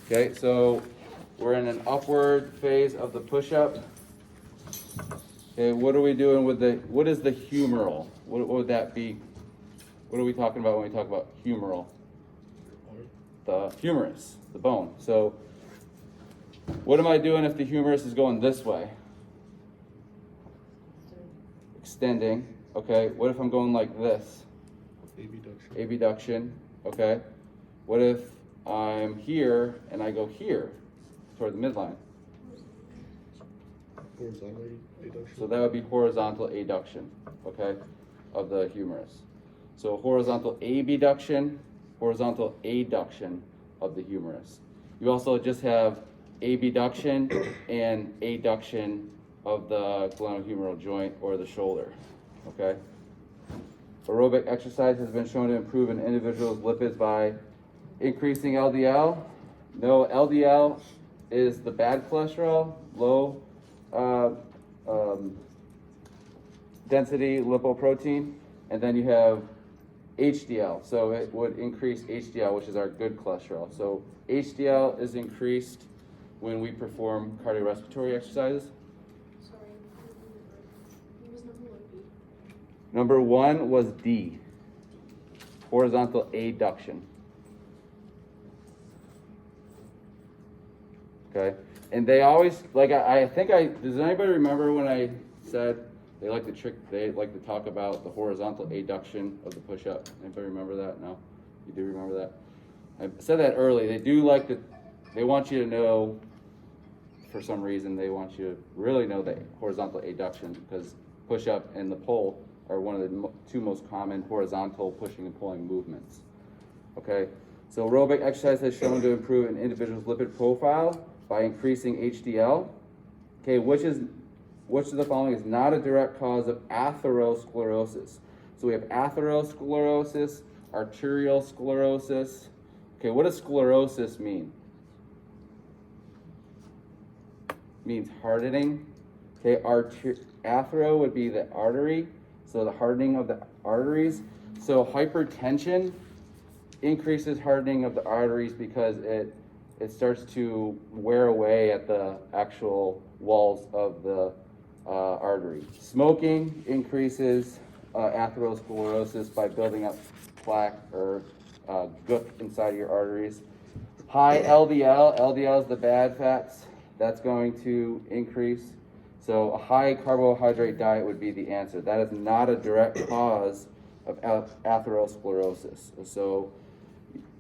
Okay, so we're in an upward phase of the push-up. Okay, what are we doing with what is the humeral? What would that be? What are we talking about when we talk about humeral? The humerus, the bone. So what am I doing if the humerus is going this way? Extending. Okay, what if I'm going like this? Abduction. Abduction. Okay, what if I'm here and I go here toward the midline? Horizontal adduction. So that would be horizontal adduction, okay, of the humerus. So horizontal abduction, horizontal adduction of the humerus. You also just have abduction and adduction of the glenohumeral joint or the shoulder, okay? Aerobic exercise has been shown to improve an individual's lipids by increasing LDL. No, LDL is the bad cholesterol, low density lipoprotein, and then you have HDL. So it would increase HDL, which is our good cholesterol. So HDL is increased when we perform cardiorespiratory exercises. Sorry, what was number 1B? Number 1 was D, horizontal adduction. Okay, and they always, like does anybody remember when I said they like to talk about the horizontal adduction of the push-up? Anybody remember that? No? You do remember that? I said that early. They want you to know, for some reason, they want you to really know the horizontal adduction, because push-up and the pull are one of the two most common horizontal pushing and pulling movements. Okay, so aerobic exercise has shown to improve an individual's lipid profile by increasing HDL. Okay, which of the following is not a direct cause of atherosclerosis? So we have atherosclerosis, arterial sclerosis. Okay, what does sclerosis mean? It means hardening. Okay, athero would be the artery, so the hardening of the arteries. So hypertension increases hardening of the arteries because it starts to wear away at the actual walls of the artery. Smoking increases atherosclerosis by building up plaque or gook inside of your arteries. High LDL is the bad fats. That's going to increase. So a high carbohydrate diet would be the answer. That is not a direct cause of atherosclerosis. So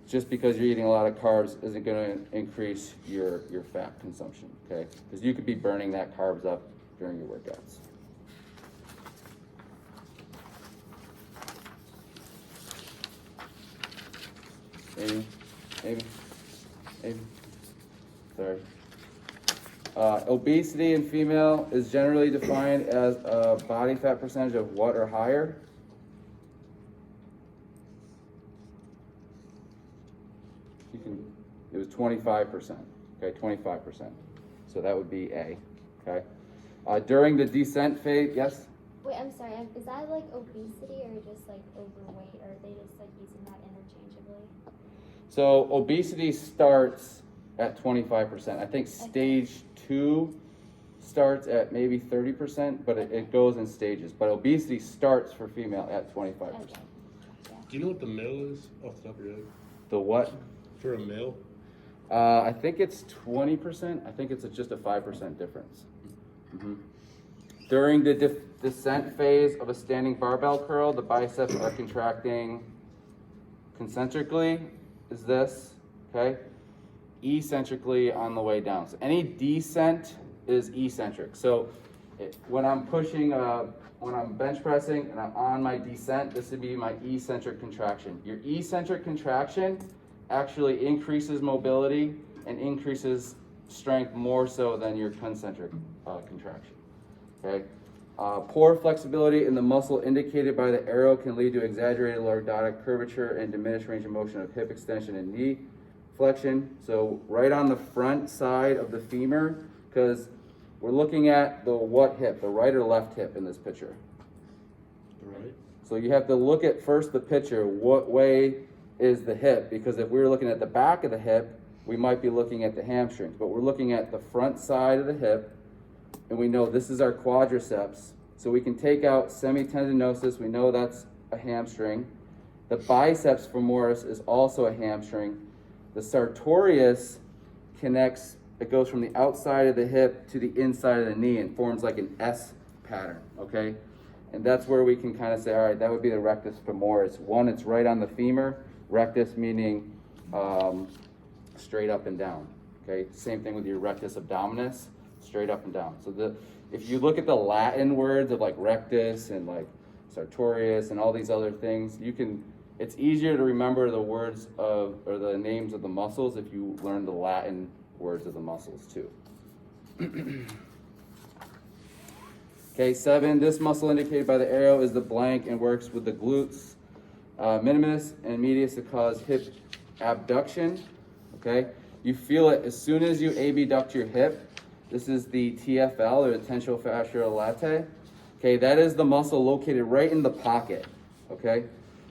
just because you're eating a lot of carbs isn't going to increase your fat consumption, okay? Because you could be burning that carbs up during your workouts. Amy? Sorry. Obesity in female is generally defined as a body fat percentage of what or higher? It was 25%, okay, 25%. So that would be A, okay? During the descent phase, yes? Wait, I'm sorry, is that like obesity or just like overweight, or are they just like using that interchangeably? So obesity starts at 25%. I think stage 2 starts at maybe 30%, but it goes in stages. But obesity starts for female at 25%. Okay. Yeah. Do you know what the male is off the top of your head? The what? For a male? I think it's 20%. I think it's just a 5% difference. Mm-hmm. During the descent phase of a standing barbell curl, the biceps are contracting concentrically, is this, okay? Eccentrically on the way down. So any descent is eccentric. So when I'm pushing, when I'm bench pressing and I'm on my descent, this would be my eccentric contraction. Your eccentric contraction actually increases mobility and increases strength more so than your concentric contraction, okay? Poor flexibility in the muscle indicated by the arrow can lead to exaggerated lordotic curvature and diminished range of motion of hip extension and knee flexion. So right on the front side of the femur, because we're looking at the what hip, the right or left hip in this picture? The right. So you have to look at first the picture, what way is the hip, because if we were looking at the back of the hip, we might be looking at the hamstrings, but we're looking at the front side of the hip, and we know this is our quadriceps. So we can take out semitendinosus, we know that's a hamstring. The biceps femoris is also a hamstring. The sartorius connects, it goes from the outside of the hip to the inside of the knee and forms like an S pattern, okay? And that's where we can kind of say, all right, that would be the rectus femoris. One, it's right on the femur, rectus meaning straight up and down, okay? Same thing with your rectus abdominis, straight up and down. So if you look at the Latin words of like rectus and like sartorius and all these other things, it's easier to remember the words of, or the names of the muscles if you learn the Latin words of the muscles too. Okay, 7, this muscle indicated by the arrow is the blank and works with the glutes minimus and medius to cause hip abduction, okay? You feel it as soon as you abduct your hip. This is the TFL, or the tensile fascial latae. Okay, that is the muscle located right in the pocket, okay?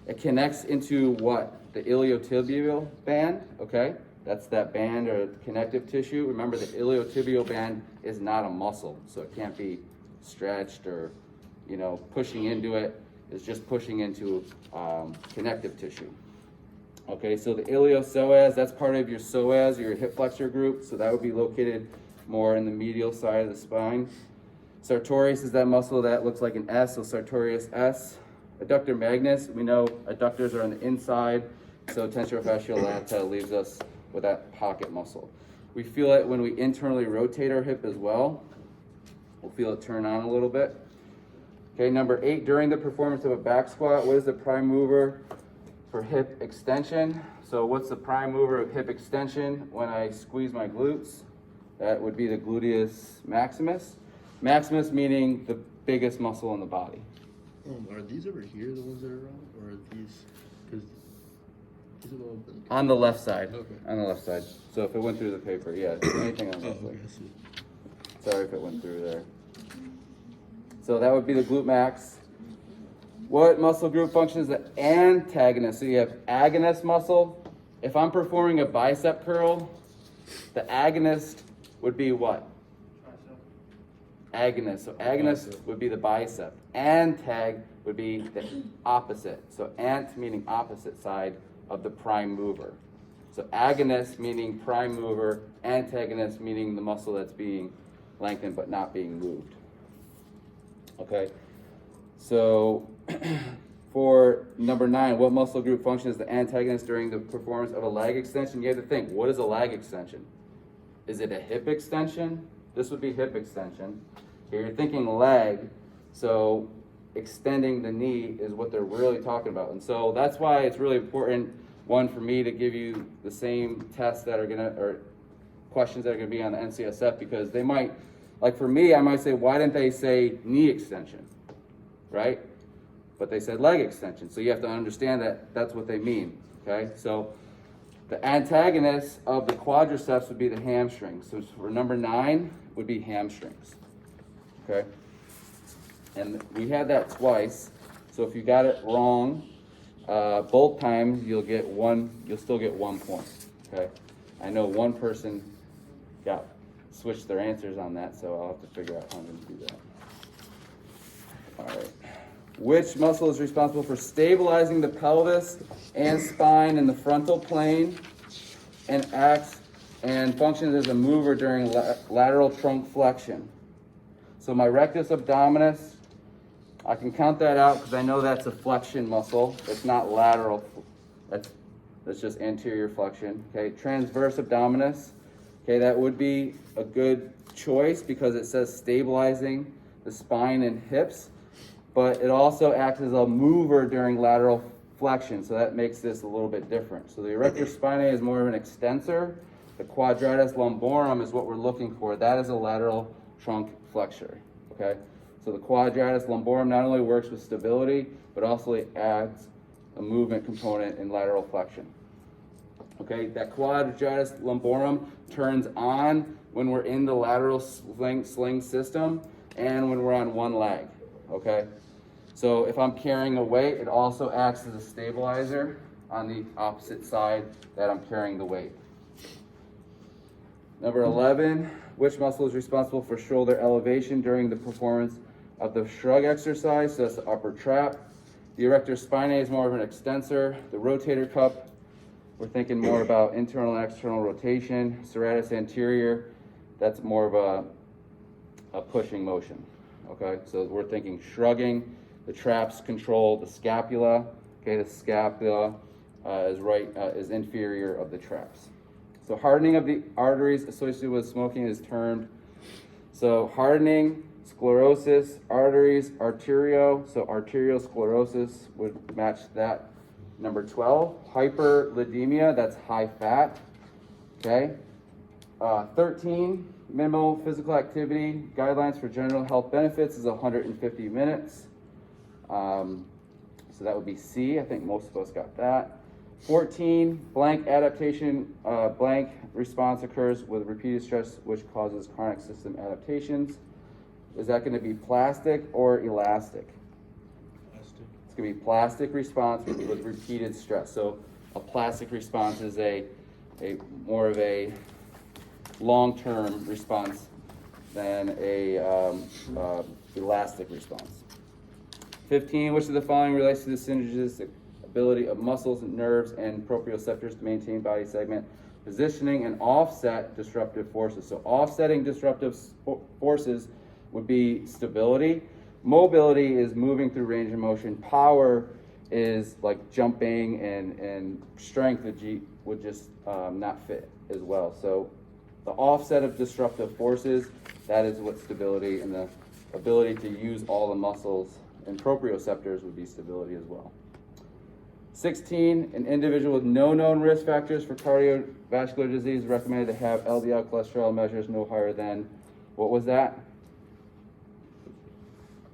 It connects into what? The iliotibial band, okay? That's that band or connective tissue. Remember, the iliotibial band is not a muscle, so it can't be stretched or, pushing into it. It's just pushing into connective tissue. Okay, so the iliopsoas, that's part of your psoas, your hip flexor group, so that would be located more in the medial side of the spine. Sartorius is that muscle that looks like an S, so sartorius S. Adductor magnus, we know adductors are on the inside, so tensorofascial latae leaves us with that pocket muscle. We feel it when we internally rotate our hip as well. We'll feel it turn on a little bit. Okay, number 8, during the performance of a back squat, what is the prime mover for hip extension? So what's the prime mover of hip extension when I squeeze my glutes? That would be the gluteus maximus. Maximus meaning the biggest muscle in the body. Are these over here the ones that are wrong, or are these? Because these have all been. On the left side. Okay. On the left side. So if it went through the paper, yeah, anything on the left Okay, side. I see. Sorry if it went through there. So that would be the glute max. What muscle group functions as the antagonist? So you have agonist muscle. If I'm performing a bicep curl, the agonist would be what? Agonist. So agonist Bicep. would be the bicep. Antag would be the opposite. So ant meaning opposite side of the prime mover. So agonist meaning prime mover, antagonist meaning the muscle that's being lengthened but not being moved. Okay, so for number 9, what muscle group functions as the antagonist during the performance of a leg extension? You have to think, what is a leg extension? Is it a hip extension? This would be hip extension. Here you're thinking leg, so extending the knee is what they're really talking about. And so that's why it's really important, one, for me to give you the same tests that are or questions that are gonna be on the NCSF, because they might, like for me, I might say, why didn't they say knee extension, right? But they said leg extension. So you have to understand that that's what they mean, okay? So the antagonist of the quadriceps would be the hamstrings. So for number 9 would be hamstrings, okay? And we had that twice. So if you got it wrong, both times you'll still get 1 point, okay? I know one person switched their answers on that, so I'll have to figure out how I'm gonna do that. All right. Which muscle is responsible for stabilizing the pelvis and spine in the frontal plane and acts and functions as a mover during lateral trunk flexion? So my rectus abdominis, I can count that out because I know that's a flexion muscle. It's not lateral. That's just anterior flexion. Okay, transverse abdominis. Okay, that would be a good choice because it says stabilizing the spine and hips, but it also acts as a mover during lateral flexion, so that makes this a little bit different. So the erector spinae is more of an extensor. The quadratus lumborum is what we're looking for. That is a lateral trunk flexor, okay? So the quadratus lumborum not only works with stability, but also it adds a movement component in lateral flexion. Okay, that quadratus lumborum turns on when we're in the lateral sling system and when we're on one leg, okay? So if I'm carrying a weight, it also acts as a stabilizer on the opposite side that I'm carrying the weight. Number 11, which muscle is responsible for shoulder elevation during the performance of the shrug exercise? So that's the upper trap. The erector spinae is more of an extensor. The rotator cuff, we're thinking more about internal and external rotation. Serratus anterior, that's more of a pushing motion. Okay, so we're thinking shrugging. The traps control the scapula. Okay, the scapula is inferior of the traps. So hardening of the arteries associated with smoking is termed, so hardening, sclerosis, arteries, arterio, so arteriosclerosis would match that. Number 12, hyperlipidemia, that's high fat, okay. 13, minimal physical activity, guidelines for general health benefits is 150 minutes. So that would be C, I think most of us got that. 14, blank adaptation, blank response occurs with repeated stress which causes chronic system adaptations. Is that going to be plastic or elastic? Plastic. It's going to be plastic response with repeated stress. So a plastic response is a more of a long-term response than a elastic response. 15, which of the following relates to the synergistic ability of muscles, nerves, and proprioceptors to maintain body segment positioning and offset disruptive forces. So offsetting disruptive forces would be stability. Mobility is moving through range of motion. Power is like jumping, and strength would just not fit as well. So the offset of disruptive forces, that is what stability, and the ability to use all the muscles and proprioceptors would be stability as well. 16, an individual with no known risk factors for cardiovascular disease recommended to have LDL cholesterol measures no higher than, what was that?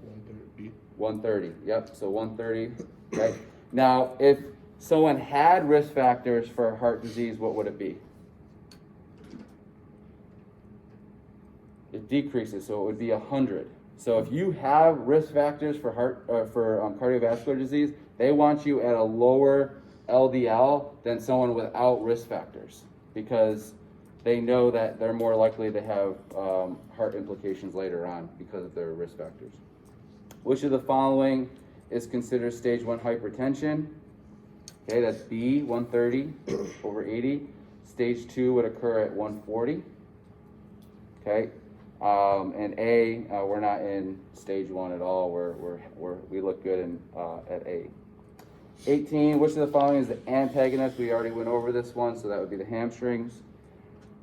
130. 130, yep, so 130, okay. Now, if someone had risk factors for heart disease, what would it be? It decreases, so it would be 100. So if you have risk factors for cardiovascular disease, they want you at a lower LDL than someone without risk factors, because they know that they're more likely to have heart implications later on because of their risk factors. Which of the following is considered stage 1 hypertension? Okay, that's B, 130 over 80. Stage 2 would occur at 140. Okay. And A, we're not in stage 1 at all. We look good at A. 18, which of the following is the antagonist? We already went over this one, so that would be the hamstrings.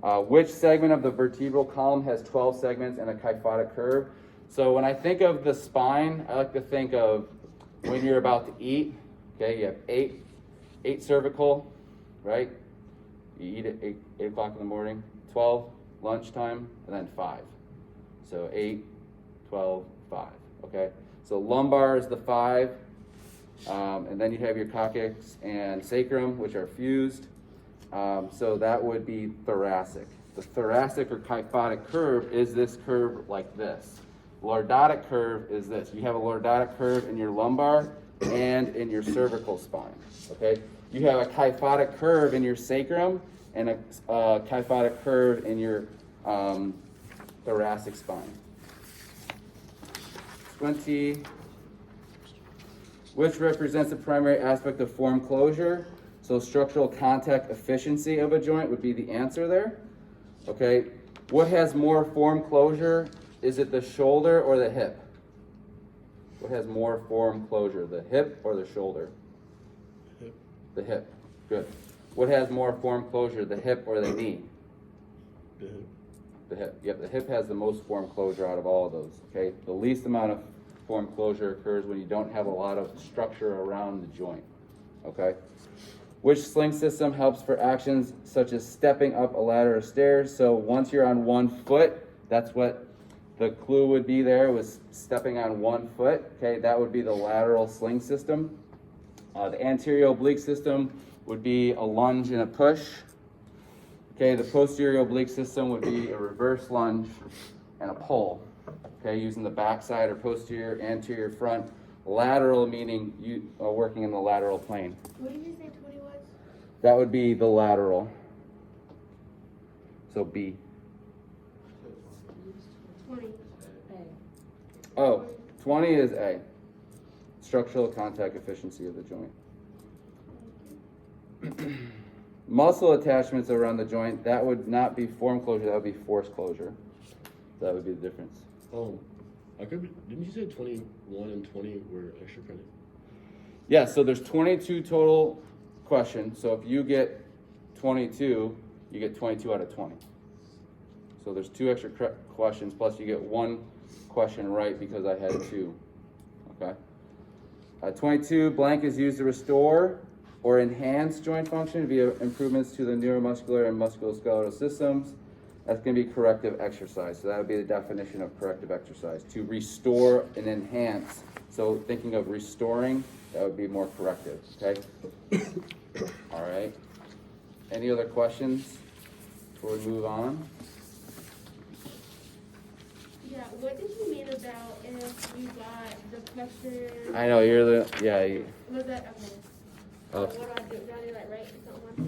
Which segment of the vertebral column has 12 segments and a kyphotic curve? So when I think of the spine, I like to think of when you're about to eat. Okay, you have eight cervical, right? You eat at 8 o'clock in the morning, 12 lunchtime, and then 5. So 8, 12, 5, okay? So lumbar is the 5, and then you have your coccyx and sacrum, which are fused. So that would be thoracic. The thoracic or kyphotic curve is this curve like this. Lordotic curve is this. You have a lordotic curve in your lumbar and in your cervical spine, okay? You have a kyphotic curve in your sacrum and a kyphotic curve in your thoracic spine. 20, which represents the primary aspect of form closure. So structural contact efficiency of a joint would be the answer there. Okay, what has more form closure? Is it the shoulder or the hip? What has more form closure, the hip or the shoulder? Hip. The hip, good. What has more form closure, the hip or the knee? The hip. The hip, yep, the hip has the most form closure out of all of those, okay? The least amount of form closure occurs when you don't have a lot of structure around the joint, okay? Which sling system helps for actions such as stepping up a ladder or stairs? So once you're on one foot, that's what the clue would be there, was stepping on one foot, okay? That would be the lateral sling system. The anterior oblique system would be a lunge and a push. Okay, the posterior oblique system would be a reverse lunge and a pull. Okay, using the backside or posterior, anterior, front. Lateral meaning you are working in the lateral plane. What did you say 20 was? That would be the lateral. So B. 20. Oh, 20 is A. Structural contact efficiency of the joint. Muscle attachments around the joint, that would not be form closure, that would be force closure. That would be the difference. I could be, didn't you say 21 and 20 were extra credit? Yeah, so there's 22 total questions. So if you get 22, you get 22 out of 20. So there's 2 extra questions, plus you get 1 question right because I had 2. Okay. 22, blank is used to restore or enhance joint function via improvements to the neuromuscular and musculoskeletal systems. That's going to be corrective exercise. So that would be the definition of corrective exercise, to restore and enhance. So thinking of restoring, that would be more corrective, okay? All right. Any other questions before we move on? Yeah, what did you mean about if you got the question? I know, you're the, yeah. Was that, okay. What do I do? Do I do like write something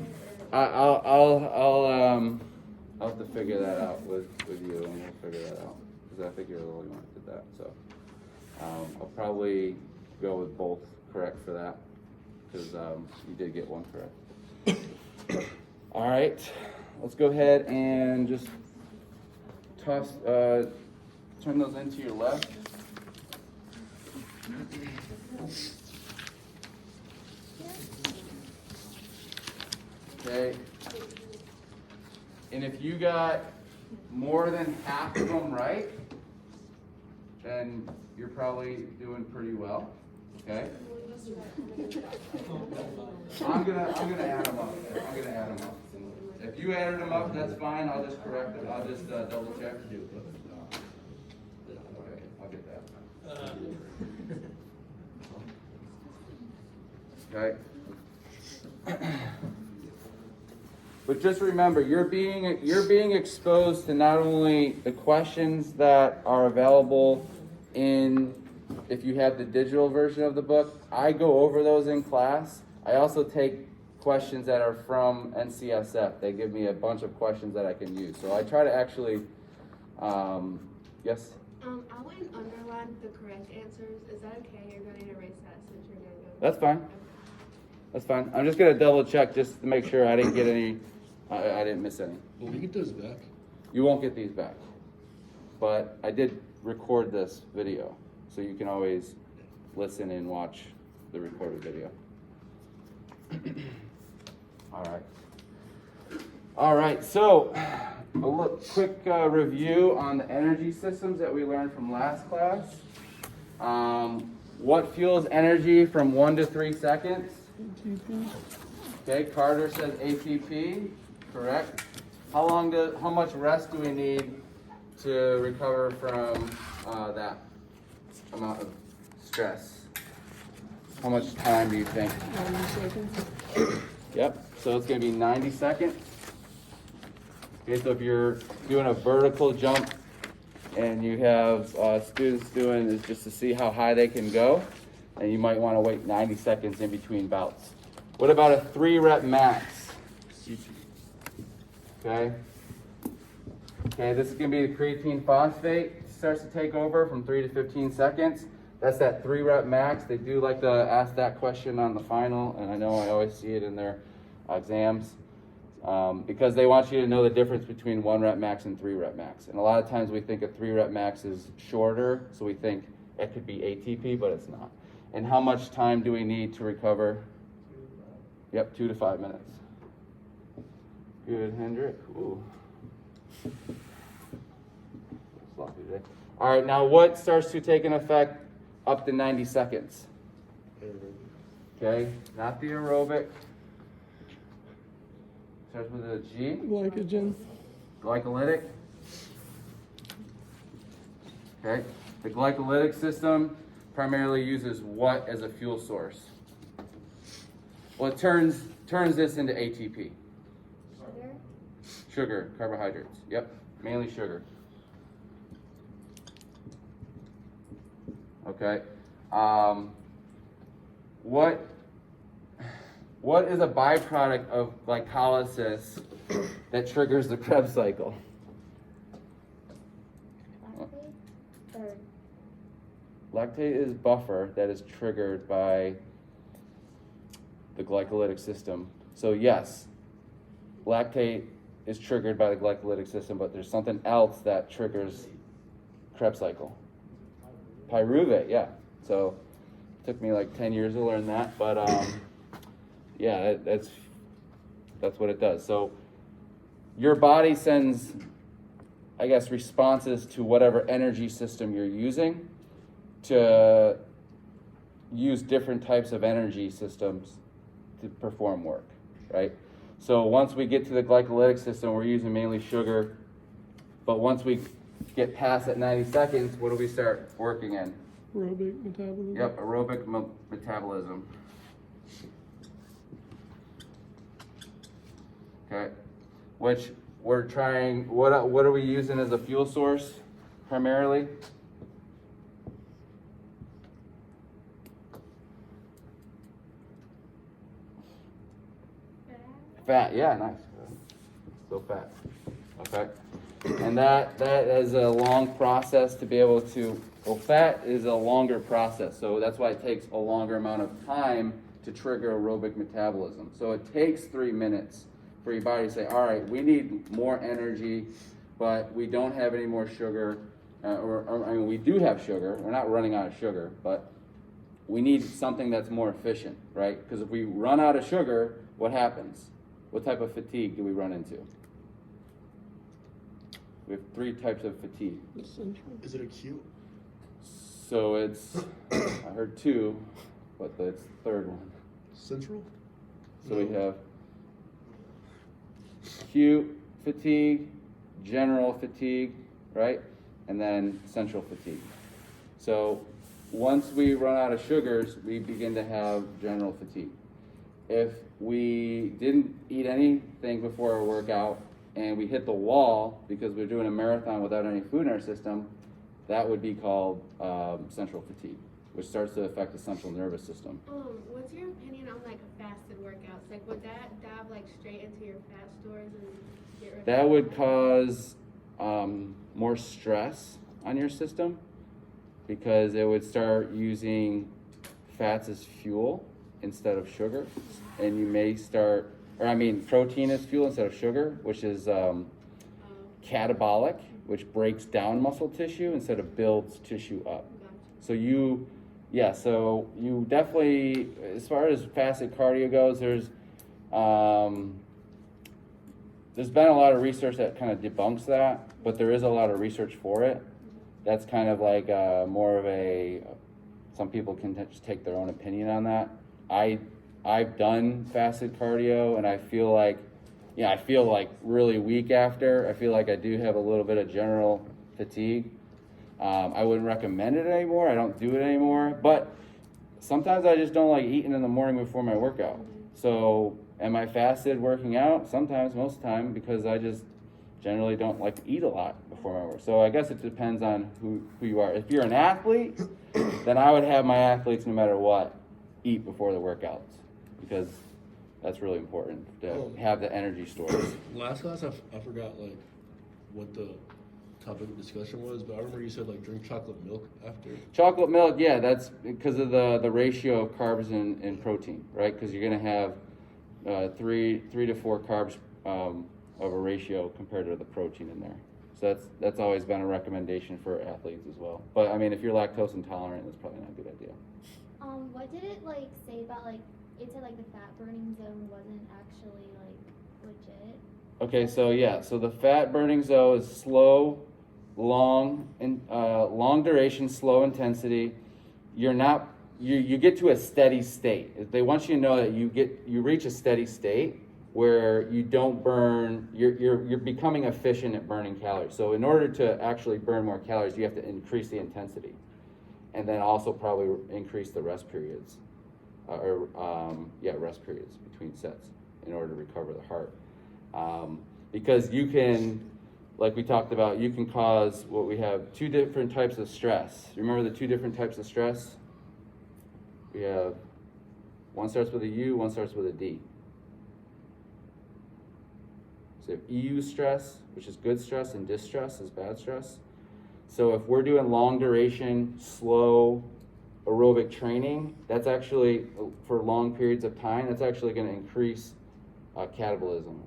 on there? I'll have to figure that out with you, and we'll figure that out, because I think you're the only one that did that, so. I'll probably go with both correct for that, because you did get 1 correct. All right, let's go ahead and just toss, turn those into your left. Okay. And if you got more than half of them right, then you're probably doing pretty well. Okay. I'm gonna add them up. If you added them up, that's fine. I'll just correct it. I'll just double check. Okay, I'll get that. Okay. But just remember, you're being exposed to not only the questions that are available in, if you have the digital version of the book, I go over those in class. I also take questions that are from NCSF. They give me a bunch of questions that I can use. So I try to actually, yes? I wouldn't underline the correct answers. Is that okay? You're going to erase that since you're going to go. That's fine. That's fine. I'm just gonna double check just to make sure I didn't get any, I didn't miss any. Will we get those back? You won't get these back. But I did record this video, so you can always listen and watch the recorded video. All right, so a quick review on the energy systems that we learned from last class. What fuels energy from 1 to 3 seconds? Okay, Carter says ATP, correct. How much rest do we need to recover from that amount of stress? How much time do you think? 90 seconds. Yep, so it's gonna be 90 seconds. Okay, so if you're doing a vertical jump and you have students doing is just to see how high they can go, and you might wanna wait 90 seconds in between bouts. What about a 3-rep max? Okay. Okay, this is gonna be the creatine phosphate. Starts to take over from 3 to 15 seconds. That's that 3-rep max. They do like to ask that question on the final, and I know I always see it in their exams, because they want you to know the difference between 1-rep max and 3-rep max. And a lot of times we think a 3-rep max is shorter, so we think it could be ATP, but it's not. And how much time do we need to recover? Yep, 2 to 5 minutes. Good, Hendrik. Ooh. Sloppy today. All right, now what starts to take an effect up to 90 seconds? Okay, not the aerobic. Starts with a G. Glycogen. Glycolytic. Okay, the glycolytic system primarily uses what as a fuel source? Well, it turns this into ATP. Sugar? Sugar, carbohydrates. Yep, mainly sugar. Okay. What is a byproduct of glycolysis that triggers the Krebs cycle? Lactate is buffer that is triggered by the glycolytic system. So yes, lactate is triggered by the glycolytic system, but there's something else that triggers Krebs cycle. Pyruvate, yeah. So it took me like 10 years to learn that, but yeah, that's what it does. So your body sends, I guess, responses to whatever energy system you're using to use different types of energy systems to perform work, right? So once we get to the glycolytic system, we're using mainly sugar, but once we get past that 90 seconds, what do we start working in? Aerobic metabolism. Yep, aerobic metabolism. Okay, which we're trying, what are we using as a fuel source primarily? Fat, yeah, nice. So fat. Okay. And that is a long process to be able to, well, fat is a longer process, so that's why it takes a longer amount of time to trigger aerobic metabolism. So it takes 3 minutes for your body to say, all right, we need more energy, but we don't have any more sugar, I mean, we do have sugar, we're not running out of sugar, but we need something that's more efficient, right? Because if we run out of sugar, what happens? What type of fatigue do we run into? We have 3 types of fatigue. Is it acute? So it's, I heard 2, but it's the third one. Central? So we have acute fatigue, general fatigue, right? And then central fatigue. So once we run out of sugars, we begin to have general fatigue. If we didn't eat anything before our workout and we hit the wall because we're doing a marathon without any food in our system, that would be called central fatigue, which starts to affect the central nervous system. What's your opinion on like fasted workouts? Like, would that dive like straight into your fat stores and get rid of That would cause more stress on your system because it would start using fats as fuel instead of sugar, and you may start, protein as fuel instead of sugar, which is catabolic, which breaks down muscle tissue instead of builds tissue up. So you definitely, as far as fasted cardio goes, there's been a lot of research that kind of debunks that, but there is a lot of research for it. That's kind of like more of a, some people can just take their own opinion on that. I've done fasted cardio and I feel like really weak after. I feel like I do have a little bit of general fatigue. I wouldn't recommend it anymore. I don't do it anymore, but sometimes I just don't like eating in the morning before my workout. So am I fasted working out? Sometimes, most of the time, because I just generally don't like to eat a lot before my work. So I guess it depends on who you are. If you're an athlete, then I would have my athletes, no matter what, eat before the workouts, because that's really important to have the energy stores. Last class, I forgot like what the topic of discussion was, but I remember you said like drink chocolate milk after. Chocolate milk, yeah, that's because of the ratio of carbs and protein, right? Because you're gonna have 3 to 4 carbs of a ratio compared to the protein in there. So that's always been a recommendation for athletes as well. But I mean, if you're lactose intolerant, that's probably not a good idea. What did it like say about like it said like the fat burning zone wasn't actually like legit? Okay, so yeah, so the fat burning zone is slow, long duration, slow intensity. You get to a steady state. They want you to know that you reach a steady state where you don't burn. You're becoming efficient at burning calories. So in order to actually burn more calories, you have to increase the intensity, and then also probably increase the rest periods, rest periods between sets in order to recover the heart. Because you can, like we talked about, you can cause what we have 2 different types of stress. Remember the 2 different types of stress? We have, one starts with a U, one starts with a D. So you have EU stress, which is good stress, and distress is bad stress. So if we're doing long duration, slow aerobic training, that's actually, for long periods of time, that's actually going to increase catabolism,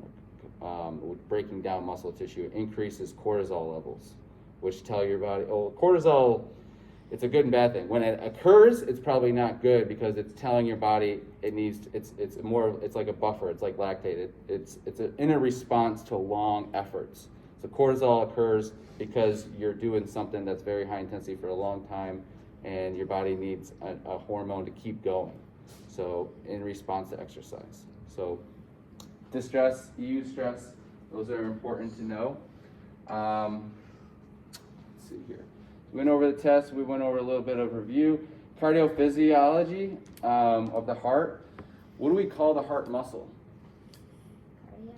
breaking down muscle tissue. It increases cortisol levels, which tell your body, oh, cortisol, it's a good and bad thing. When it occurs, it's probably not good because it's telling your body it needs, it's like a buffer, it's like lactate. It's in a response to long efforts. So cortisol occurs because you're doing something that's very high intensity for a long time and your body needs a hormone to keep going. So in response to exercise. So distress, eustress, those are important to know. Let's see here. We went over the test, we went over a little bit of review. Cardiophysiology of the heart. What do we call the heart muscle? Cardiac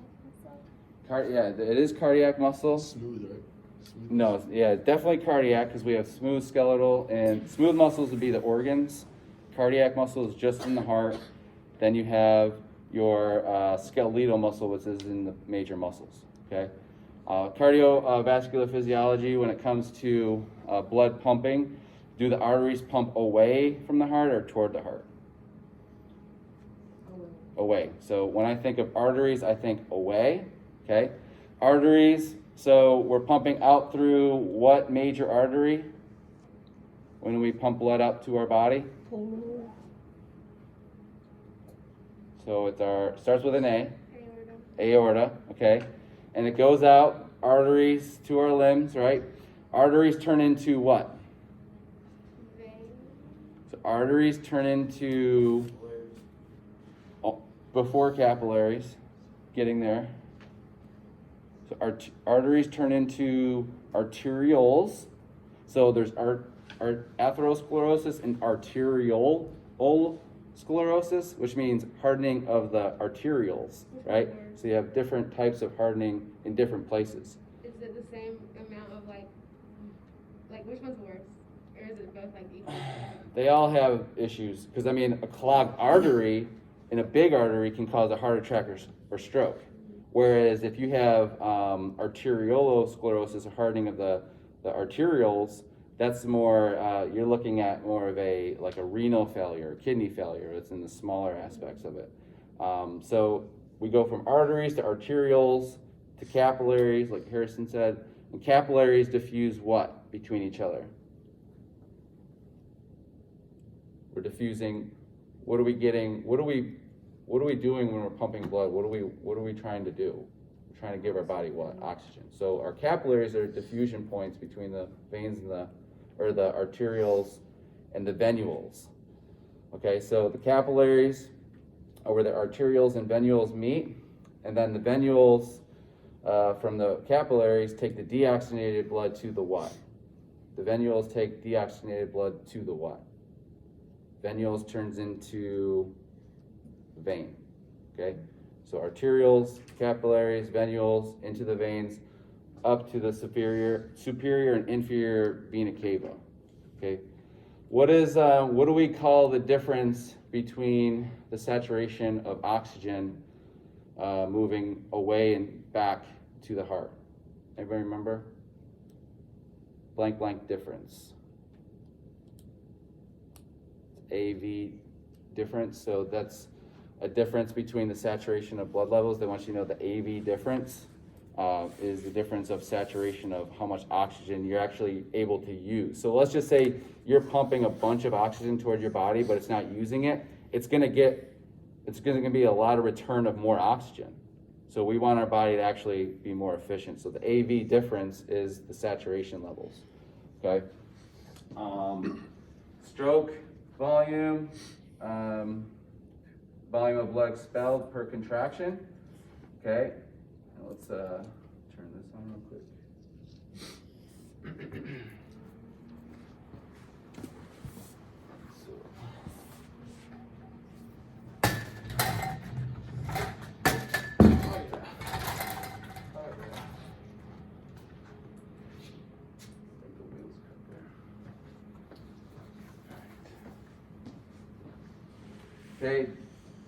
muscle? Yeah, it is cardiac muscle. Smooth, right? Smooth. No, yeah, definitely cardiac because we have smooth skeletal, and smooth muscles would be the organs. Cardiac muscle is just in the heart. Then you have your skeletal muscle, which is in the major muscles, okay? Cardiovascular physiology, when it comes to blood pumping, do the arteries pump away from the heart or toward the heart? Away. So when I think of arteries, I think away, okay? Arteries, so we're pumping out through what major artery when we pump blood up to our body? So it's starts with an A. Aorta, okay? And it goes out, arteries to our limbs, right? Arteries turn into what? Vein. So arteries turn into, before capillaries, getting there. So arteries turn into arterioles. So there's atherosclerosis and arterial sclerosis, which means hardening of the arterioles, right? So you have different types of hardening in different places. Is it the same amount of like which one's worse? Or is it both like equal? They all have issues, because I mean, a clogged artery in a big artery can cause a heart attack or stroke. Whereas if you have arteriolosclerosis, a hardening of the arterioles, that's more, you're looking at more of a renal failure, kidney failure. It's in the smaller aspects of it. So we go from arteries to arterioles to capillaries, like Harrison said. And capillaries diffuse what between each other? We're diffusing. What are we getting? What are we doing when we're pumping blood? What are we trying to do? We're trying to give our body what? Oxygen. So our capillaries are diffusion points between the veins and the arterioles and the venules. Okay, so the capillaries are where the arterioles and venules meet, and then the venules from the capillaries take the deoxygenated blood to the what? The venules take deoxygenated blood to the what? Venules turns into vein. Okay, so arterioles, capillaries, venules into the veins, up to the superior and inferior vena cava. Okay, what do we call the difference between the saturation of oxygen moving away and back to the heart? Everybody remember? Blank blank difference. AV difference. So that's a difference between the saturation of blood levels. They want you to know the AV difference is the difference of saturation of how much oxygen you're actually able to use. So let's just say you're pumping a bunch of oxygen toward your body, but it's not using it. It's going to be a lot of return of more oxygen. So we want our body to actually be more efficient. So the AV difference is the saturation levels. Okay. Stroke volume, volume of blood expelled per contraction. Okay. Now let's turn this on real quick. Okay,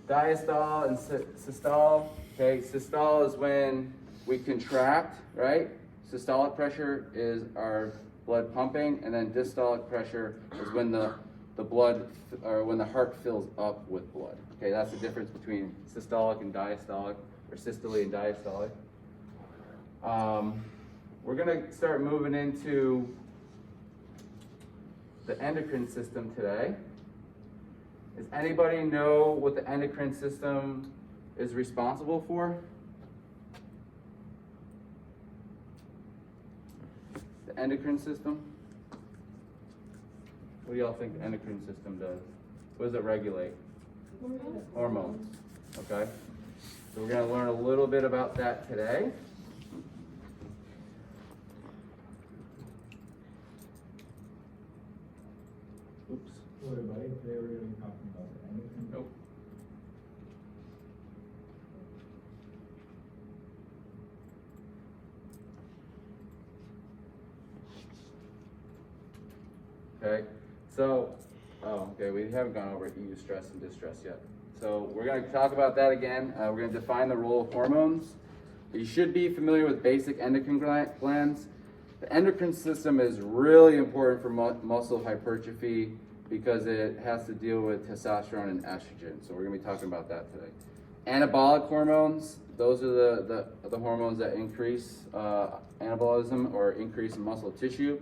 diastole and systole. Okay, systole is when we contract, right? Systolic pressure is our blood pumping, and then diastolic pressure is when the blood, or when the heart fills up with blood. Okay, that's the difference between systolic and diastolic, or systole and diastolic. We're gonna start moving into the endocrine system today. Does anybody know what the endocrine system is responsible for? The endocrine system? What do y'all think the endocrine system does? What does it regulate? Hormones. Okay. So we're going to learn a little bit about that today. Oops. Hello everybody, today we're going to be talking about the endocrine. Nope. Okay, so, okay, we haven't gone over eustress and distress yet. So we're going to talk about that again. We're going to define the role of hormones. You should be familiar with basic endocrine glands. The endocrine system is really important for muscle hypertrophy because it has to deal with testosterone and estrogen. So we're going to be talking about that today. Anabolic hormones, those are the hormones that increase anabolism or increase in muscle tissue.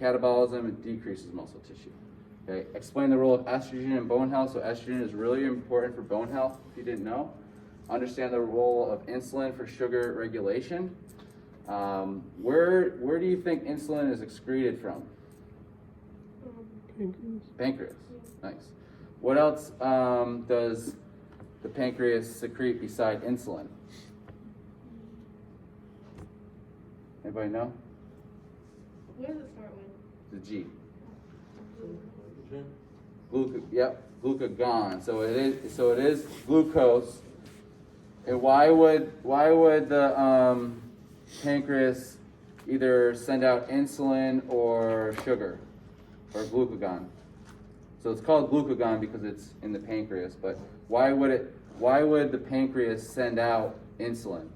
Catabolism, it decreases muscle tissue. Okay, explain the role of estrogen in bone health. So estrogen is really important for bone health, if you didn't know. Understand the role of insulin for sugar regulation. Where do you think insulin is excreted from? Pancreas. Nice. What else does the pancreas secrete beside insulin? Anybody know? What does it start with? The G. Glucagon. So it is glucose. And why would the pancreas either send out insulin or sugar or glucagon? So it's called glucagon because it's in the pancreas. But why would the pancreas send out insulin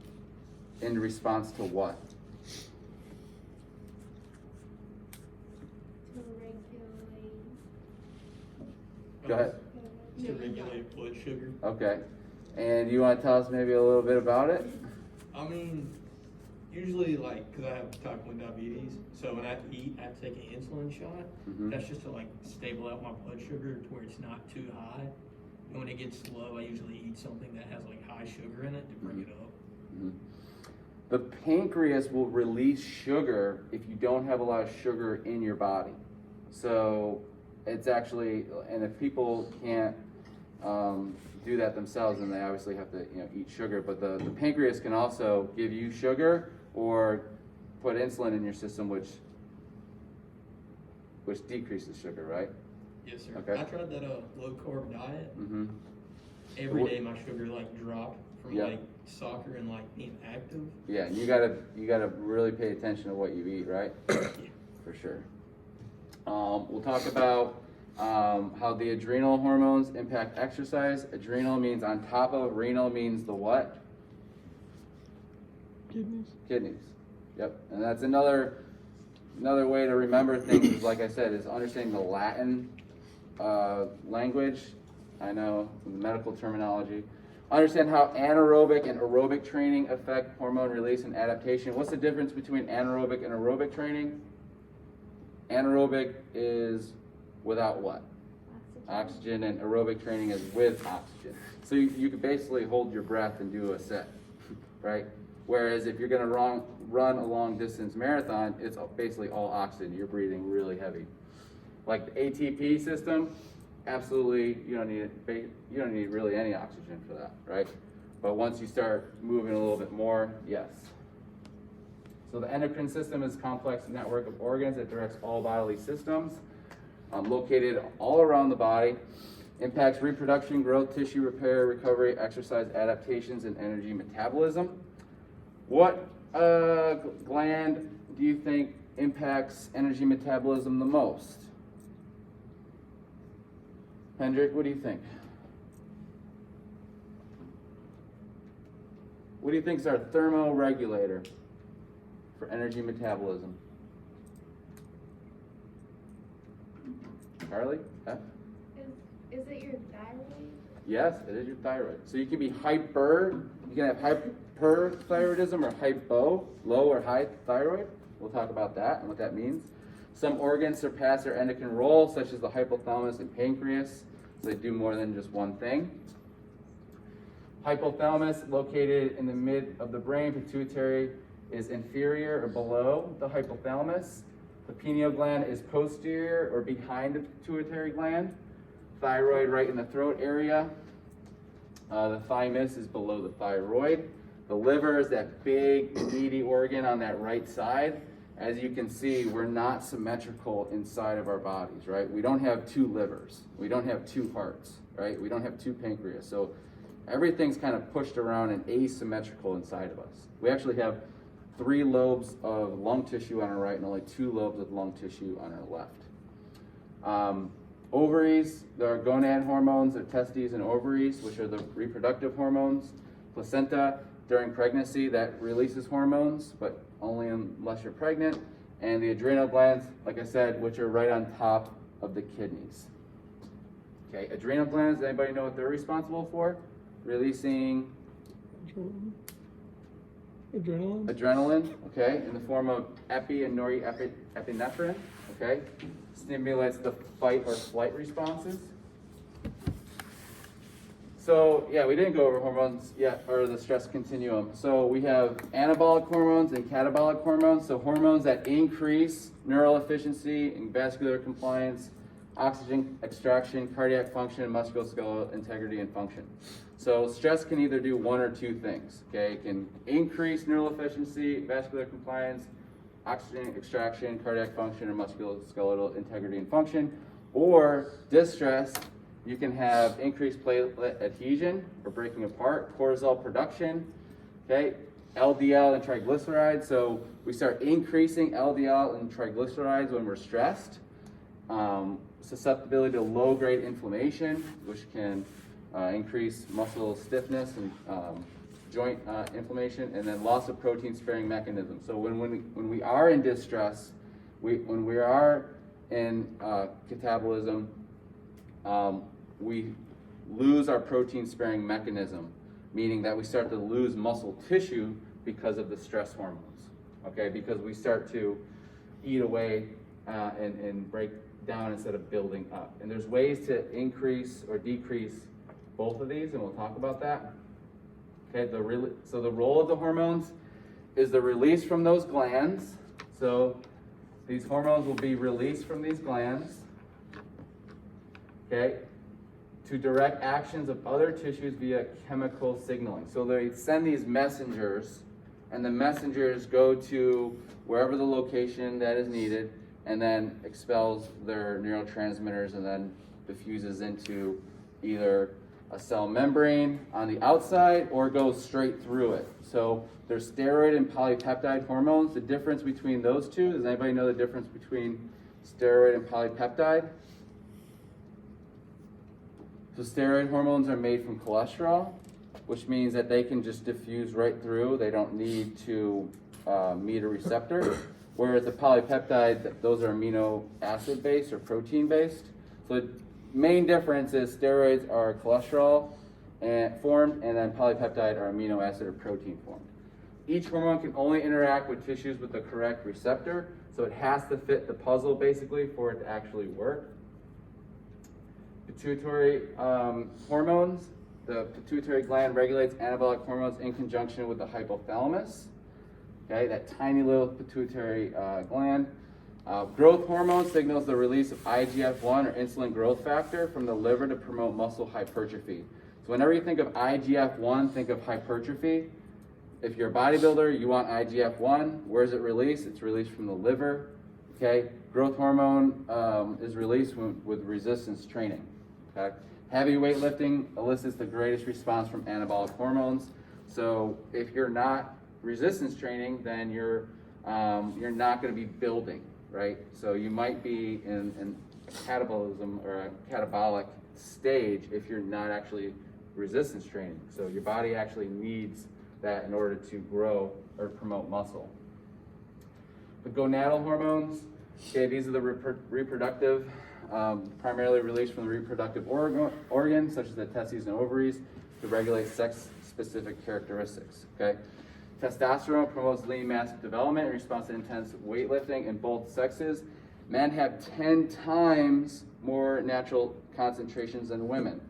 in response to what? Go ahead. To regulate blood sugar. Okay. And you want to tell us maybe a little bit about it? I mean, usually, like, because I have type 1 diabetes, so when I eat, I take an insulin shot. Mhm. That's just to, like, stable out my blood sugar to where it's not too high. And when it gets low, I usually eat something that has, like, high sugar in it to bring it up. Mhm. The pancreas will release sugar if you don't have a lot of sugar in your body. So it's actually, and if people can't do that themselves, then they obviously have to eat sugar. But the pancreas can also give you sugar or put insulin in your system, which decreases sugar, right? Yes, sir. Okay. I tried that low carb diet. Mm-hmm. Every day my sugar, like, dropped from, Yeah. like, soccer and, like, being active. Yeah, you gotta really pay attention to what you eat, right? For sure. We'll talk about how the adrenal hormones impact exercise. Adrenal means on top of, renal means the what? Kidneys. Yep. And that's another way to remember things, is, like I said, is understanding the Latin language. I know the medical terminology. Understand how anaerobic and aerobic training affect hormone release and adaptation. What's the difference between anaerobic and aerobic training? Anaerobic is without what? Oxygen, and aerobic training is with oxygen. So you could basically hold your breath and do a set, right? Whereas if you're gonna run a long distance marathon, it's basically all oxygen. You're breathing really heavy. Like the ATP system, absolutely, you don't need really any oxygen for that, right? But once you start moving a little bit more, yes. So the endocrine system is a complex network of organs that directs all bodily systems, located all around the body, impacts reproduction, growth, tissue repair, recovery, exercise, adaptations, and energy metabolism. What gland do you think impacts energy metabolism the most? Hendrik, what do you think? What do you think is our thermoregulator for energy metabolism? Carly? Yeah? Is it your thyroid? Yes, it is your thyroid. So you can be you can have hyperthyroidism or hypo, low or high thyroid. We'll talk about that and what that means. Some organs surpass their endocrine role, such as the hypothalamus and pancreas. So they do more than just one thing. Hypothalamus, located in the mid of the brain. Pituitary is inferior or below the hypothalamus. The pineal gland is posterior or behind the pituitary gland. Thyroid right in the throat area. The thymus is below the thyroid. The liver is that big, meaty organ on that right side. As you can see, we're not symmetrical inside of our bodies, right? We don't have two livers. We don't have two hearts, right? We don't have two pancreas. So everything's kind of pushed around and asymmetrical inside of us. We actually have 3 lobes of lung tissue on our right and only 2 lobes of lung tissue on our left. Ovaries, there are gonad hormones, the testes and ovaries, which are the reproductive hormones. Placenta, during pregnancy, that releases hormones, but only unless you're pregnant. And the adrenal glands, like I said, which are right on top of the kidneys. Okay, adrenal glands, anybody know what they're responsible for? Releasing adrenaline, okay, in the form of epi and norepinephrine, okay, stimulates the fight or flight responses. So yeah, we didn't go over hormones yet, or the stress continuum. So we have anabolic hormones and catabolic hormones. So hormones that increase neural efficiency and vascular compliance, oxygen extraction, cardiac function, musculoskeletal integrity and function. So stress can either do one or two things, okay? It can increase neural efficiency, vascular compliance, oxygen extraction, cardiac function, or musculoskeletal integrity and function. Or distress, you can have increased platelet adhesion or breaking apart, cortisol production, okay? LDL and triglycerides. So we start increasing LDL and triglycerides when we're stressed. Susceptibility to low-grade inflammation, which can increase muscle stiffness and joint inflammation, and then loss of protein-sparing mechanism. So when we are in distress, when we are in catabolism, we lose our protein-sparing mechanism, meaning that we start to lose muscle tissue because of the stress hormones, okay? Because we start to eat away and break down instead of building up. And there's ways to increase or decrease both of these, and we'll talk about that. Okay, so the role of the hormones is the release from those glands. So these hormones will be released from these glands, okay, to direct actions of other tissues via chemical signaling. So they send these messengers, and the messengers go to wherever the location that is needed, and then expels their neurotransmitters and then diffuses into either a cell membrane on the outside or goes straight through it. So there's steroid and polypeptide hormones. The difference between those two, does anybody know the difference between steroid and polypeptide? So steroid hormones are made from cholesterol, which means that they can just diffuse right through. They don't need to meet a receptor. Whereas the polypeptide, those are amino acid based or protein based. So the main difference is steroids are cholesterol formed, and then polypeptide are amino acid or protein formed. Each hormone can only interact with tissues with the correct receptor, so it has to fit the puzzle basically for it to actually work. Pituitary hormones. The pituitary gland regulates anabolic hormones in conjunction with the hypothalamus. Okay, that tiny little pituitary gland. Growth hormone signals the release of IGF-1 or insulin growth factor from the liver to promote muscle hypertrophy. So whenever you think of IGF-1, think of hypertrophy. If you're a bodybuilder, you want IGF-1. Where is it released? It's released from the liver. Okay, growth hormone is released with resistance training. Okay, heavy weightlifting elicits the greatest response from anabolic hormones. So if you're not resistance training, then you're not going to be building, right? So you might be in catabolism or a catabolic stage if you're not actually resistance training. So your body actually needs that in order to grow or promote muscle. The gonadal hormones, okay, these are the reproductive primarily released from the reproductive organs, such as the testes and ovaries, to regulate sex-specific characteristics, okay? Testosterone promotes lean mass development in response to intense weightlifting in both sexes. Men have 10 times more natural concentrations than women,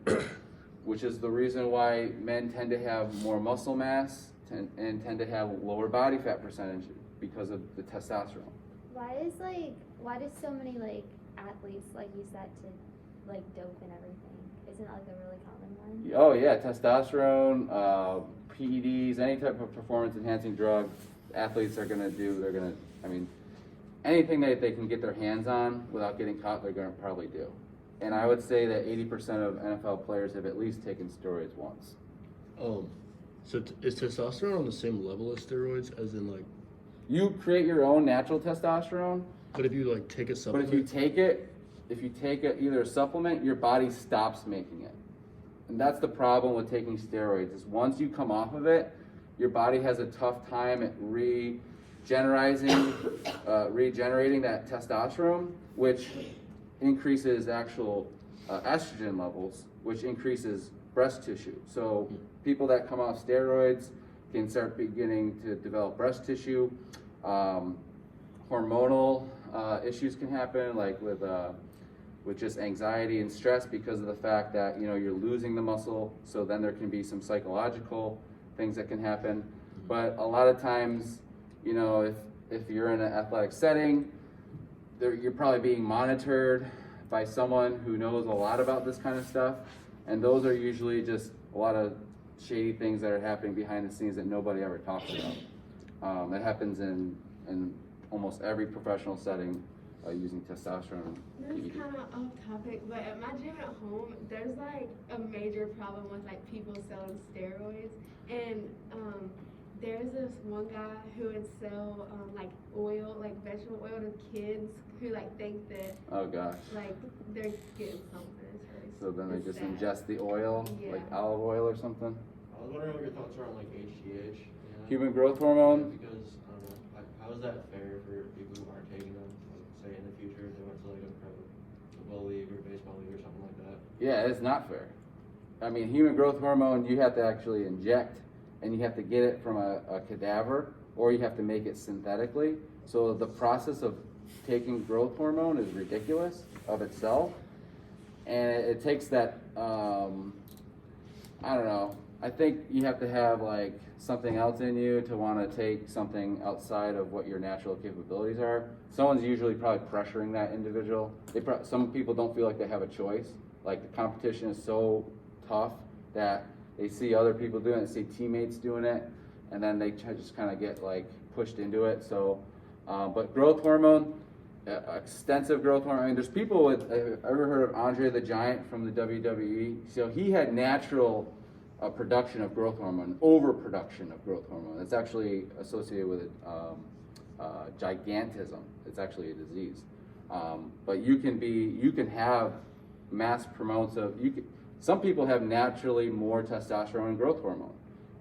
which is the reason why men tend to have more muscle mass and tend to have lower body fat percentage because of the testosterone. Why does so many like athletes, like you said, to like dope and everything? Isn't it like a really common one? Oh yeah, testosterone, PEDs, any type of performance enhancing drug, athletes are gonna do, anything that they can get their hands on without getting caught, they're gonna probably do. And I would say that 80% of NFL players have at least taken steroids once. So is testosterone on the same level as steroids, as in like? You create your own natural testosterone, But if you like take a but supplement. if you take either a supplement, your body stops making it. And that's the problem with taking steroids, is once you come off of it, your body has a tough time at regenerating that testosterone, which increases actual estrogen levels, which increases breast tissue. So people that come off steroids can start beginning to develop breast tissue. Hormonal issues can happen, like with just anxiety and stress, because of the fact that you're losing the muscle. So then there can be some psychological things that can happen. But a lot of times, if you're in an athletic setting, you're probably being monitored by someone who knows a lot about this kind of stuff, and those are usually just a lot of shady things that are happening behind the scenes that nobody ever talks about. That happens in almost every professional setting using testosterone. This is kind of off topic, but at my gym at home, there's like a major problem with like people selling steroids, and there's this one guy who would sell like oil, like vegetable oil to kids who like think that Oh gosh. like they're getting something. It's really So then they it's just sad. ingest the oil, like Yeah. olive oil or something. I was wondering what your thoughts are on like HGH. Human growth hormone. Because I don't know, how is that fair for people who aren't taking them? Like, say in the future, if they went to like a pro football league or baseball league or something like that. Yeah, it's not fair. I mean, human growth hormone, you have to actually inject, and you have to get it from a cadaver, or you have to make it synthetically. So the process of taking growth hormone is ridiculous of itself, and it takes that, I don't know, I think you have to have like something else in you to want to take something outside of what your natural capabilities are. Someone's usually probably pressuring that individual. Some people don't feel like they have a choice. Like the competition is so tough that they see other people doing it, see teammates doing it, and then they just kind of get like pushed into it. So, but growth hormone, extensive growth hormone. I mean, there's people with, ever heard of Andre the Giant from the WWE? So he had natural production of growth hormone, overproduction of growth hormone. It's actually associated with gigantism. It's actually a disease. But you can have mass promotes of, some people have naturally more testosterone and growth hormone,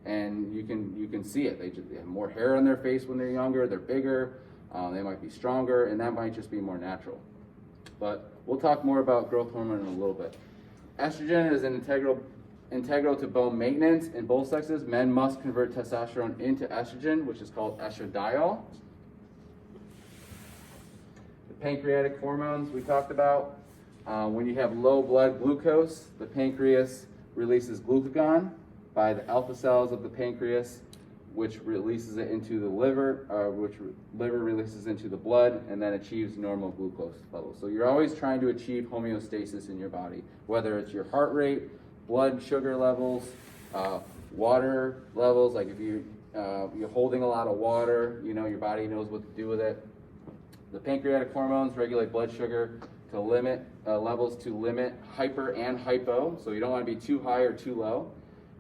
and you can see it. They have more hair on their face when they're younger, they're bigger, they might be stronger, and that might just be more natural. But we'll talk more about growth hormone in a little bit. Estrogen is an integral to bone maintenance in both sexes. Men must convert testosterone into estrogen, which is called estradiol. The pancreatic hormones we talked about. When you have low blood glucose, the pancreas releases glucagon by the alpha cells of the pancreas, which releases it into the liver, liver releases into the blood, and then achieves normal glucose levels. So you're always trying to achieve homeostasis in your body, whether it's your heart rate, blood sugar levels, water levels. Like if you're holding a lot of water, your body knows what to do with it. The pancreatic hormones regulate blood sugar to limit levels to limit hyper and hypo, so you don't want to be too high or too low.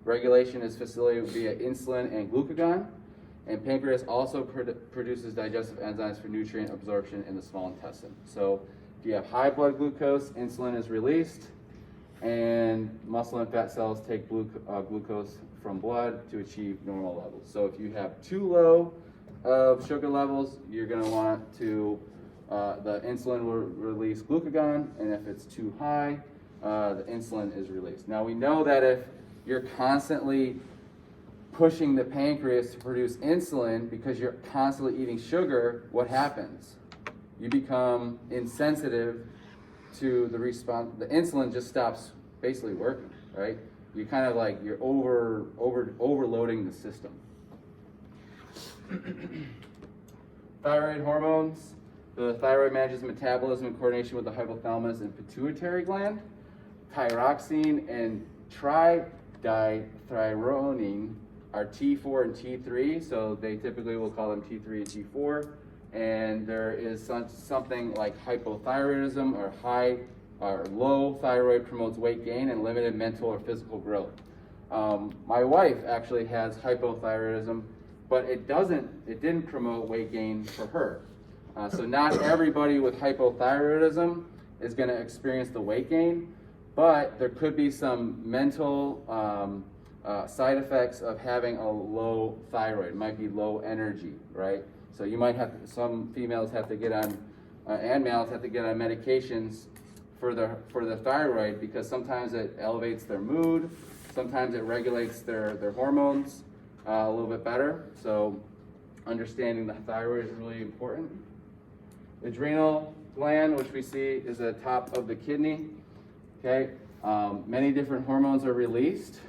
Regulation is facilitated via insulin and glucagon, and pancreas also produces digestive enzymes for nutrient absorption in the small intestine. So if you have high blood glucose, insulin is released, and muscle and fat cells take glucose from blood to achieve normal levels. So if you have too low of sugar levels, you're going to want to the insulin will release glucagon, and if it's too high, the insulin is released. Now we know that if you're constantly pushing the pancreas to produce insulin because you're constantly eating sugar, what happens? You become insensitive to the response. The insulin just stops basically working, right? You kind of like, you're overloading the system. Thyroid hormones. The thyroid manages metabolism in coordination with the hypothalamus and pituitary gland. Thyroxine and tridithyronine are T4 and T3, so they typically will call them T3 and T4. And there is something like hypothyroidism or high or low thyroid promotes weight gain and limited mental or physical growth. My wife actually has hypothyroidism, but it didn't promote weight gain for her. So not everybody with hypothyroidism is going to experience the weight gain, but there could be some mental side effects of having a low thyroid. It might be low energy, right? So you might have some females have to get on, and males have to get on medications for the thyroid because sometimes it elevates their mood, sometimes it regulates their hormones a little bit better. So understanding the thyroid is really important. Adrenal gland, which we see is the top of the kidney. Okay, many different hormones are released.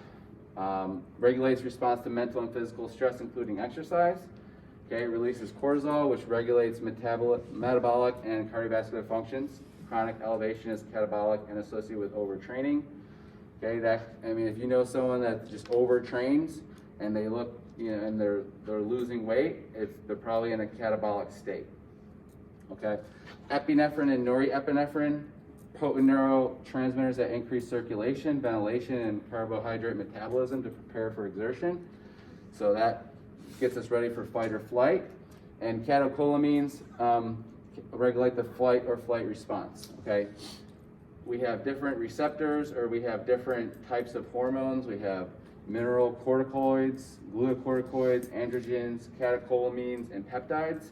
Regulates response to mental and physical stress, including exercise. Okay, it releases cortisol, which regulates metabolic and cardiovascular functions. Chronic elevation is catabolic and associated with overtraining. Okay, if you know someone that just overtrains and they look, and they're losing weight, they're probably in a catabolic state. Okay, epinephrine and norepinephrine, potent neurotransmitters that increase circulation, ventilation, and carbohydrate metabolism to prepare for exertion. So that gets us ready for fight or flight. And catecholamines regulate the flight or flight response. Okay, we have different receptors, or we have different types of hormones. We have mineralocorticoids, glucocorticoids, androgens, catecholamines, and peptides.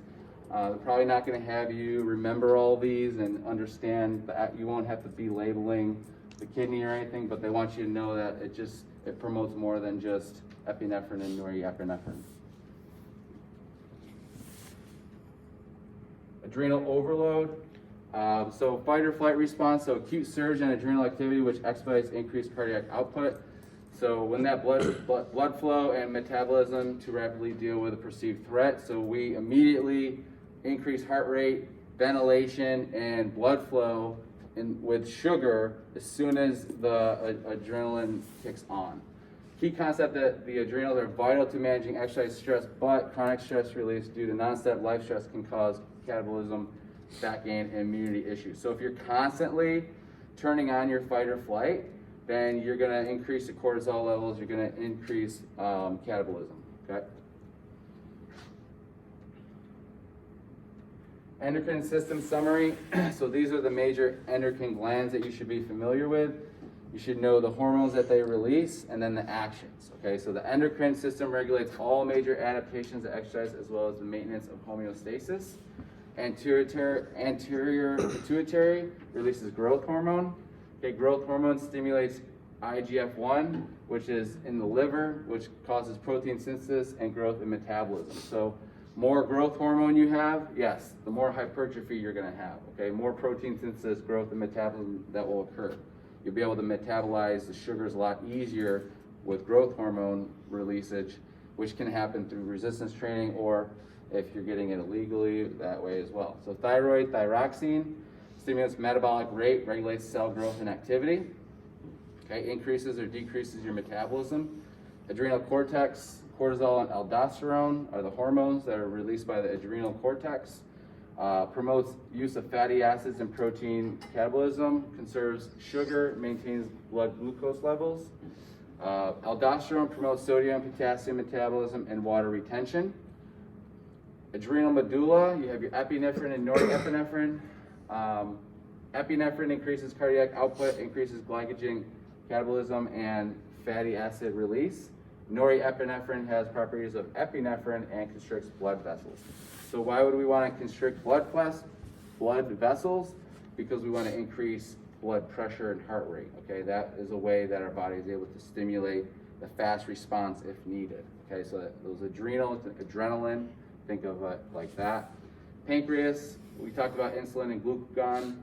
They're probably not going to have you remember all these and understand that. You won't have to be labeling the kidney or anything, but they want you to know that it promotes more than just epinephrine and norepinephrine. Adrenal overload. So fight or flight response, so acute surge in adrenal activity which expedites increased cardiac output. So when that blood flow and metabolism to rapidly deal with a perceived threat, so we immediately increase heart rate, ventilation, and blood flow with sugar as soon as the adrenaline kicks on. Key concept that the adrenals are vital to managing exercise stress, but chronic stress release due to nonstop life stress can cause catabolism, fat gain, and immunity issues. So if you're constantly turning on your fight or flight, then you're going to increase the cortisol levels, you're going to increase catabolism, okay? Endocrine system summary. So these are the major endocrine glands that you should be familiar with. You should know the hormones that they release and then the actions, okay? So the endocrine system regulates all major adaptations to exercise as well as the maintenance of homeostasis. Anterior pituitary releases growth hormone. Okay, growth hormone stimulates IGF-1, which is in the liver, which causes protein synthesis and growth and metabolism. So more growth hormone you have, yes, the more hypertrophy you're going to have. Okay, more protein synthesis, growth, and metabolism that will occur. You'll be able to metabolize the sugars a lot easier with growth hormone releasage, which can happen through resistance training or if you're getting it illegally, that way as well. So thyroid, thyroxine, stimulates metabolic rate, regulates cell growth and activity. Okay, increases or decreases your metabolism. Adrenal cortex, cortisol and aldosterone are the hormones that are released by the adrenal cortex. Promotes use of fatty acids and protein catabolism, conserves sugar, maintains blood glucose levels. Aldosterone promotes sodium, potassium metabolism, and water retention. Adrenal medulla, you have your epinephrine and norepinephrine. Epinephrine increases cardiac output, increases glycogen catabolism and fatty acid release. Norepinephrine has properties of epinephrine and constricts blood vessels. So why would we want to constrict blood blood vessels because we want to increase blood pressure and heart rate, okay? That is a way that our body is able to stimulate the fast response if needed, okay? So those adrenaline, think of it like that. Pancreas, we talked about insulin and glucagon.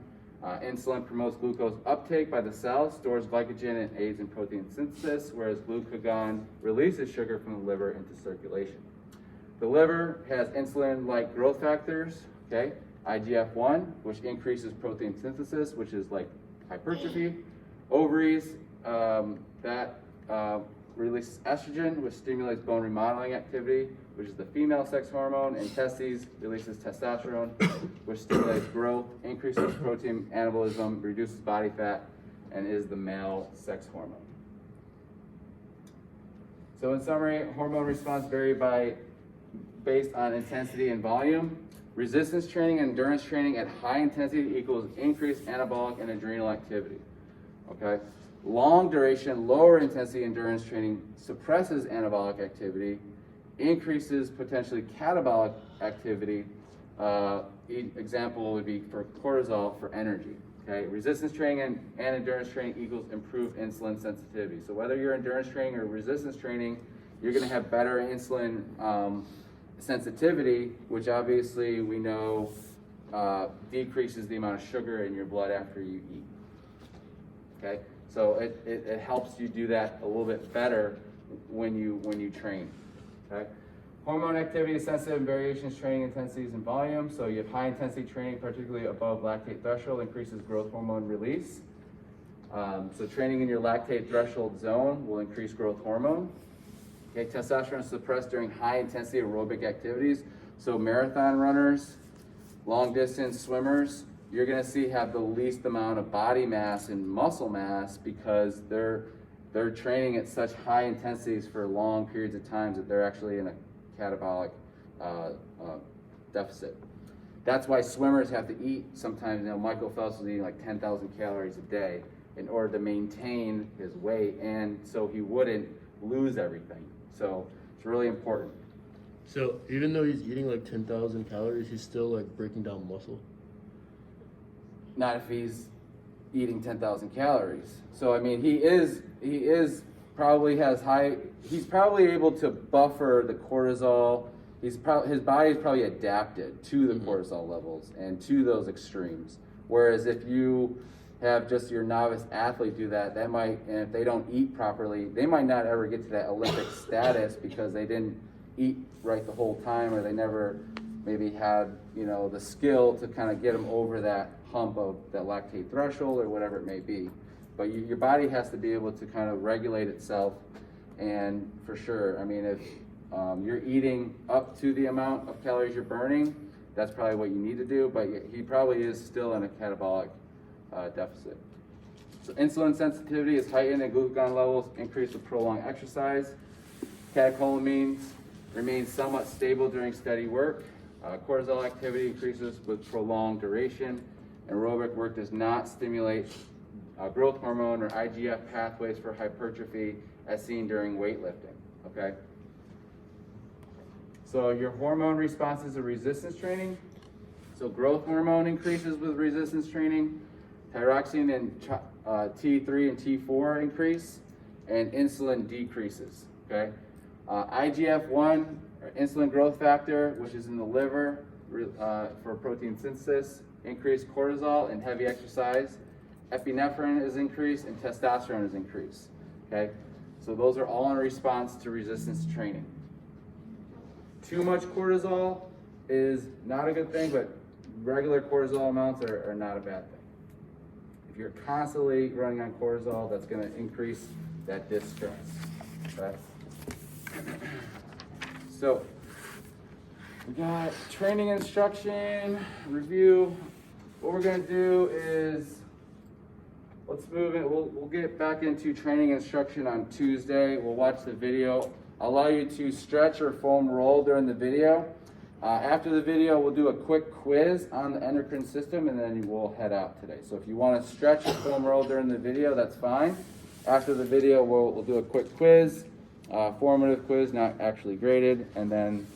Insulin promotes glucose uptake by the cell, stores glycogen, and aids in protein synthesis, whereas glucagon releases sugar from the liver into circulation. The liver has insulin-like growth factors, okay? IGF-1, which increases protein synthesis, which is like hypertrophy. Ovaries, that releases estrogen, which stimulates bone remodeling activity, which is the female sex hormone, and testes releases testosterone, which stimulates growth, increases protein anabolism, reduces body fat, and is the male sex hormone. So in summary, hormone response vary based on intensity and volume. Resistance training and endurance training at high intensity equals increased anabolic and adrenal activity, okay? Long duration, lower intensity endurance training suppresses anabolic activity, increases potentially catabolic activity. Example would be for cortisol for energy, okay? Resistance training and endurance training equals improved insulin sensitivity. So whether you're endurance training or resistance training, you're gonna have better insulin sensitivity, which obviously we know decreases the amount of sugar in your blood after you eat, okay? So it helps you do that a little bit better when you train, okay? Hormone activity is sensitive and variations, training intensities and volume. So you have high intensity training, particularly above lactate threshold, increases growth hormone release. So training in your lactate threshold zone will increase growth hormone. Okay, testosterone is suppressed during high intensity aerobic activities. So marathon runners, long distance swimmers, you're gonna see have the least amount of body mass and muscle mass because they're training at such high intensities for long periods of time that they're actually in a catabolic deficit. That's why swimmers have to eat sometimes, Michael Phelps was eating like 10,000 calories a day in order to maintain his weight and so he wouldn't lose everything. So it's really important. So even though he's eating like 10,000 calories, he's still like breaking down muscle? Not if he's eating 10,000 calories. So I mean, he is probably he's probably able to buffer the cortisol. His body is probably adapted to the cortisol levels and to those extremes. Whereas if you have just your novice athlete do that, and if they don't eat properly, they might not ever get to that Olympic status because they didn't eat right the whole time, or they never maybe had, the skill to kind of get them over that hump of that lactate threshold or whatever it may be. But your body has to be able to kind of regulate itself, and for sure, I mean, if you're eating up to the amount of calories you're burning, that's probably what you need to do, but he probably is still in a catabolic deficit. So insulin sensitivity is heightened and glucagon levels increase with prolonged exercise. Catecholamines remain somewhat stable during steady work. Cortisol activity increases with prolonged duration. Aerobic work does not stimulate growth hormone or IGF pathways for hypertrophy as seen during weightlifting, okay? So your hormone responses to resistance training. So growth hormone increases with resistance training. Thyroxine and T3 and T4 increase, and insulin decreases, okay? IGF-1, or insulin growth factor, which is in the liver for protein synthesis, increased cortisol and heavy exercise. Epinephrine is increased and testosterone is increased, okay? So those are all in response to resistance training. Too much cortisol is not a good thing, but regular cortisol amounts are not a bad thing. If you're constantly running on cortisol, that's going to increase that distress, okay? So we got training instruction, review. What we're going to do is, let's move it. We'll get back into training instruction on Tuesday. We'll watch the video. I'll allow you to stretch or foam roll during the video. After the video, we'll do a quick quiz on the endocrine system, and then we'll head out today. So if you want to stretch or foam roll during the video, that's fine. After the video, we'll do a quick quiz, formative quiz, not actually graded, and then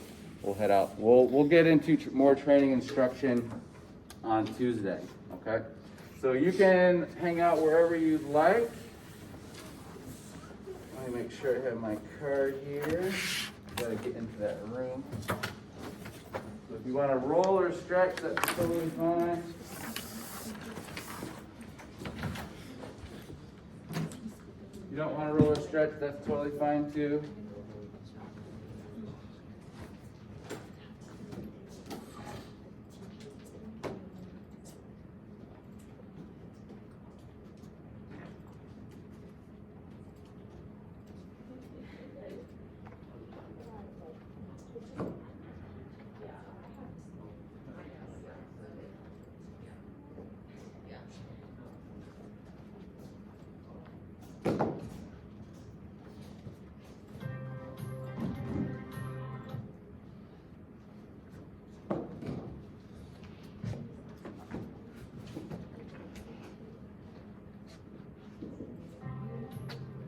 we'll head out. We'll get into more training instruction on Tuesday, okay? So you can hang out wherever you'd like. Let me make sure I have my card here. Gotta get into that room. So if you want to roll or stretch, that's totally fine. If you don't want to roll or stretch, that's totally fine too.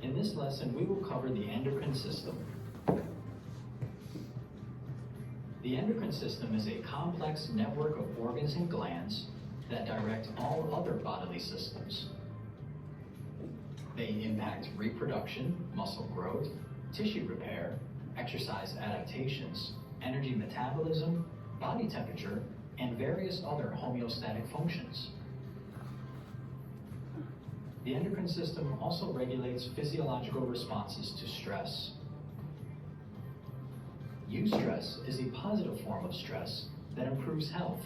In this lesson, we will cover the endocrine system. The endocrine system is a complex network of organs and glands that direct all other bodily systems. They impact reproduction, muscle growth, tissue repair, exercise adaptations, energy metabolism, body temperature, and various other homeostatic functions. The endocrine system also regulates physiological responses to stress. Eustress is a positive form of stress that improves health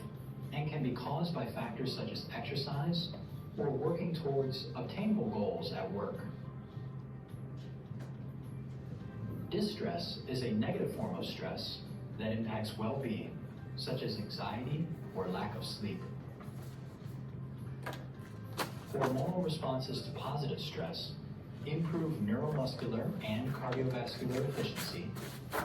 and can be caused by factors such as exercise or working towards obtainable goals at work. Distress is a negative form of stress that impacts well-being, such as anxiety or lack of sleep. Hormonal responses to positive stress improve neuromuscular and cardiovascular efficiency,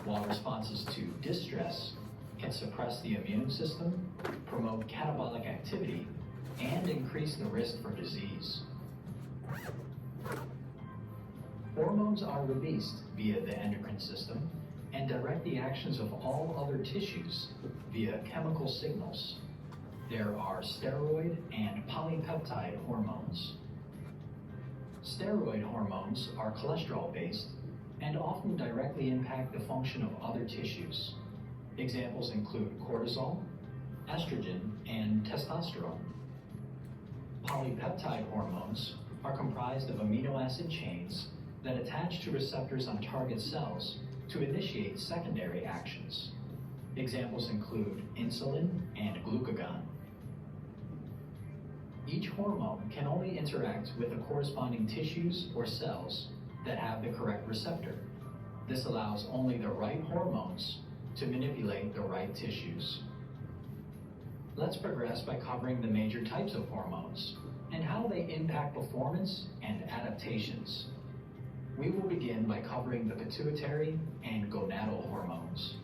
while responses to distress can suppress the immune system, promote catabolic activity, and increase the risk for disease. Hormones are released via the endocrine system and direct the actions of all other tissues via chemical signals. There are steroid and polypeptide hormones. Steroid hormones are cholesterol-based and often directly impact the function of other tissues. Examples include cortisol, estrogen, and testosterone. Polypeptide hormones are comprised of amino acid chains that attach to receptors on target cells to initiate secondary actions. Examples include insulin and glucagon. Each hormone can only interact with the corresponding tissues or cells that have the correct receptor. This allows only the right hormones to manipulate the right tissues. Let's progress by covering the major types of hormones and how they impact performance and adaptations. We will begin by covering the pituitary and gonadal hormones.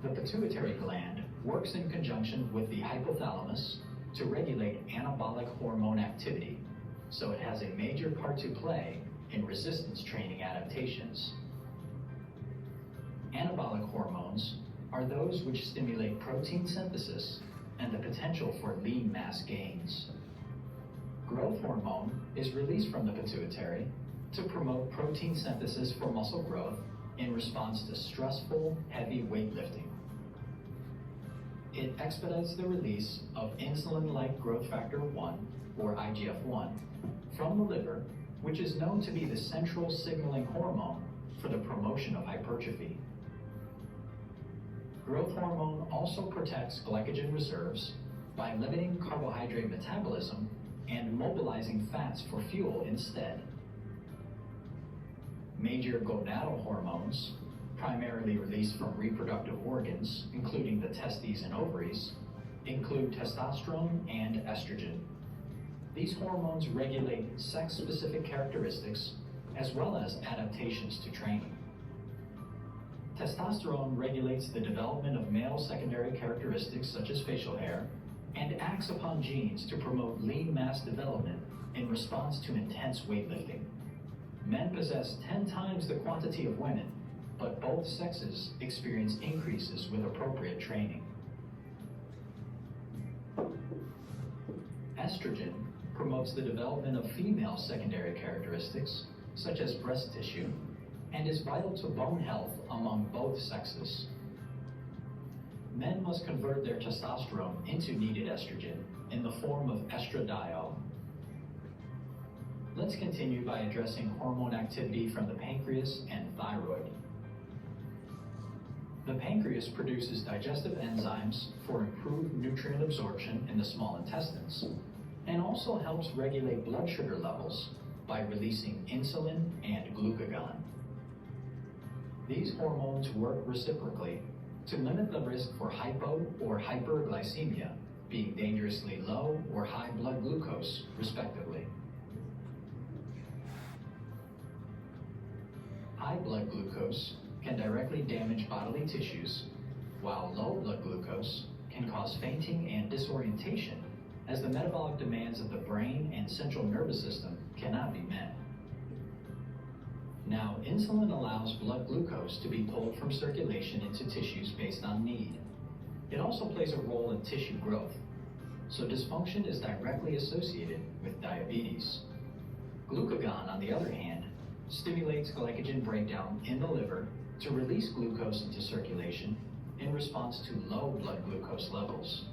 The pituitary gland works in conjunction with the hypothalamus to regulate anabolic hormone activity, so it has a major part to play in resistance training adaptations. Anabolic hormones are those which stimulate protein synthesis and the potential for lean mass gains. Growth hormone is released from the pituitary to promote protein synthesis for muscle growth in response to stressful, heavy weightlifting. It expedites the release of insulin-like growth factor 1, or IGF-1, from the liver, which is known to be the central signaling hormone for the promotion of hypertrophy. Growth hormone also protects glycogen reserves by limiting carbohydrate metabolism and mobilizing fats for fuel instead. Major gonadal hormones, primarily released from reproductive organs, including the testes and ovaries, include testosterone and estrogen. These hormones regulate sex-specific characteristics as well as adaptations to training. Testosterone regulates the development of male secondary characteristics such as facial hair and acts upon genes to promote lean mass development in response to intense weightlifting. Men possess 10 times the quantity of women, but both sexes experience increases with appropriate training. estrogen promotes the development of female secondary characteristics, such as breast tissue, and is vital to bone health among both sexes. Men must convert their testosterone into needed estrogen in the form of estradiol. Let's continue by addressing hormone activity from the pancreas and thyroid. The pancreas produces digestive enzymes for improved nutrient absorption in the small intestines, and also helps regulate blood sugar levels by releasing insulin and glucagon. These hormones work reciprocally to limit the risk for hypo or hyperglycemia, being dangerously low or high blood glucose, respectively. High blood glucose can directly damage bodily tissues, while low blood glucose can cause fainting and disorientation, as the metabolic demands of the brain and central nervous system cannot be met. Now, insulin allows blood glucose to be pulled from circulation into tissues based on need. It also plays a role in tissue growth, so dysfunction is directly associated with diabetes. Glucagon, on the other hand, stimulates glycogen breakdown in the liver to release glucose into circulation in response to low blood glucose levels.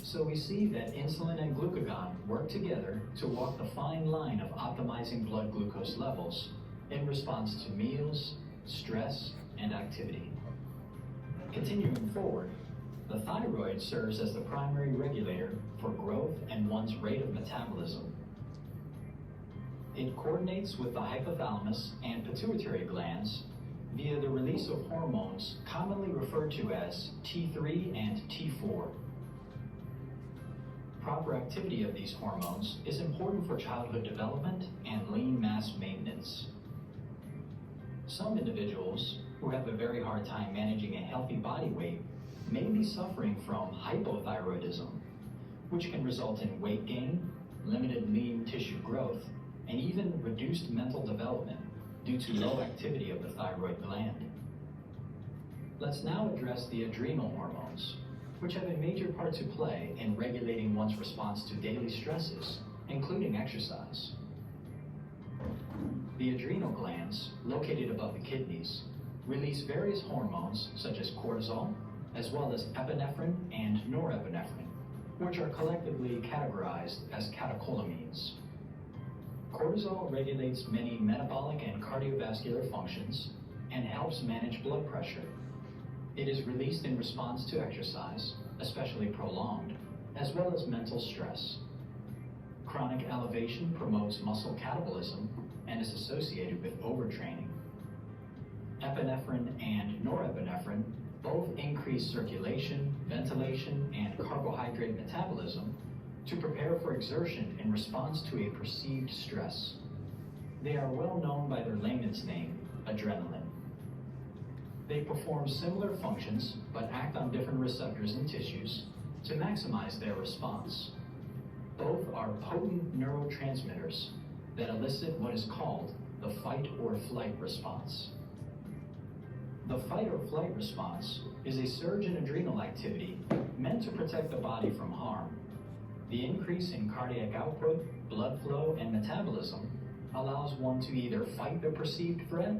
So we see that insulin and glucagon work together to walk the fine line of optimizing blood glucose levels in response to meals, stress, and activity. Continuing forward, the thyroid serves as the primary regulator for growth and one's rate of metabolism. It coordinates with the hypothalamus and pituitary glands via the release of hormones commonly referred to as T3 and T4. Proper activity of these hormones is important for childhood development and lean mass maintenance. Some individuals who have a very hard time managing a healthy body weight may be suffering from hypothyroidism, which can result in weight gain, limited lean tissue growth, and even reduced mental development due to low activity of the thyroid gland. Let's now address the adrenal hormones, which have a major part to play in regulating one's response to daily stresses, including exercise. The adrenal glands, located above the kidneys, release various hormones such as cortisol, as well as epinephrine and norepinephrine, which are collectively categorized as catecholamines. Cortisol regulates many metabolic and cardiovascular functions and helps manage blood pressure. It is released in response to exercise, especially prolonged, as well as mental stress. Chronic elevation promotes muscle catabolism and is associated with overtraining. Epinephrine and norepinephrine both increase circulation, ventilation, and carbohydrate metabolism to prepare for exertion in response to a perceived stress. They are well known by their layman's name, adrenaline. They perform similar functions, but act on different receptors in tissues to maximize their response. Both are potent neurotransmitters that elicit what is called the fight or flight response. The fight or flight response is a surge in adrenal activity meant to protect the body from harm. The increase in cardiac output, blood flow, and metabolism allows one to either fight the perceived threat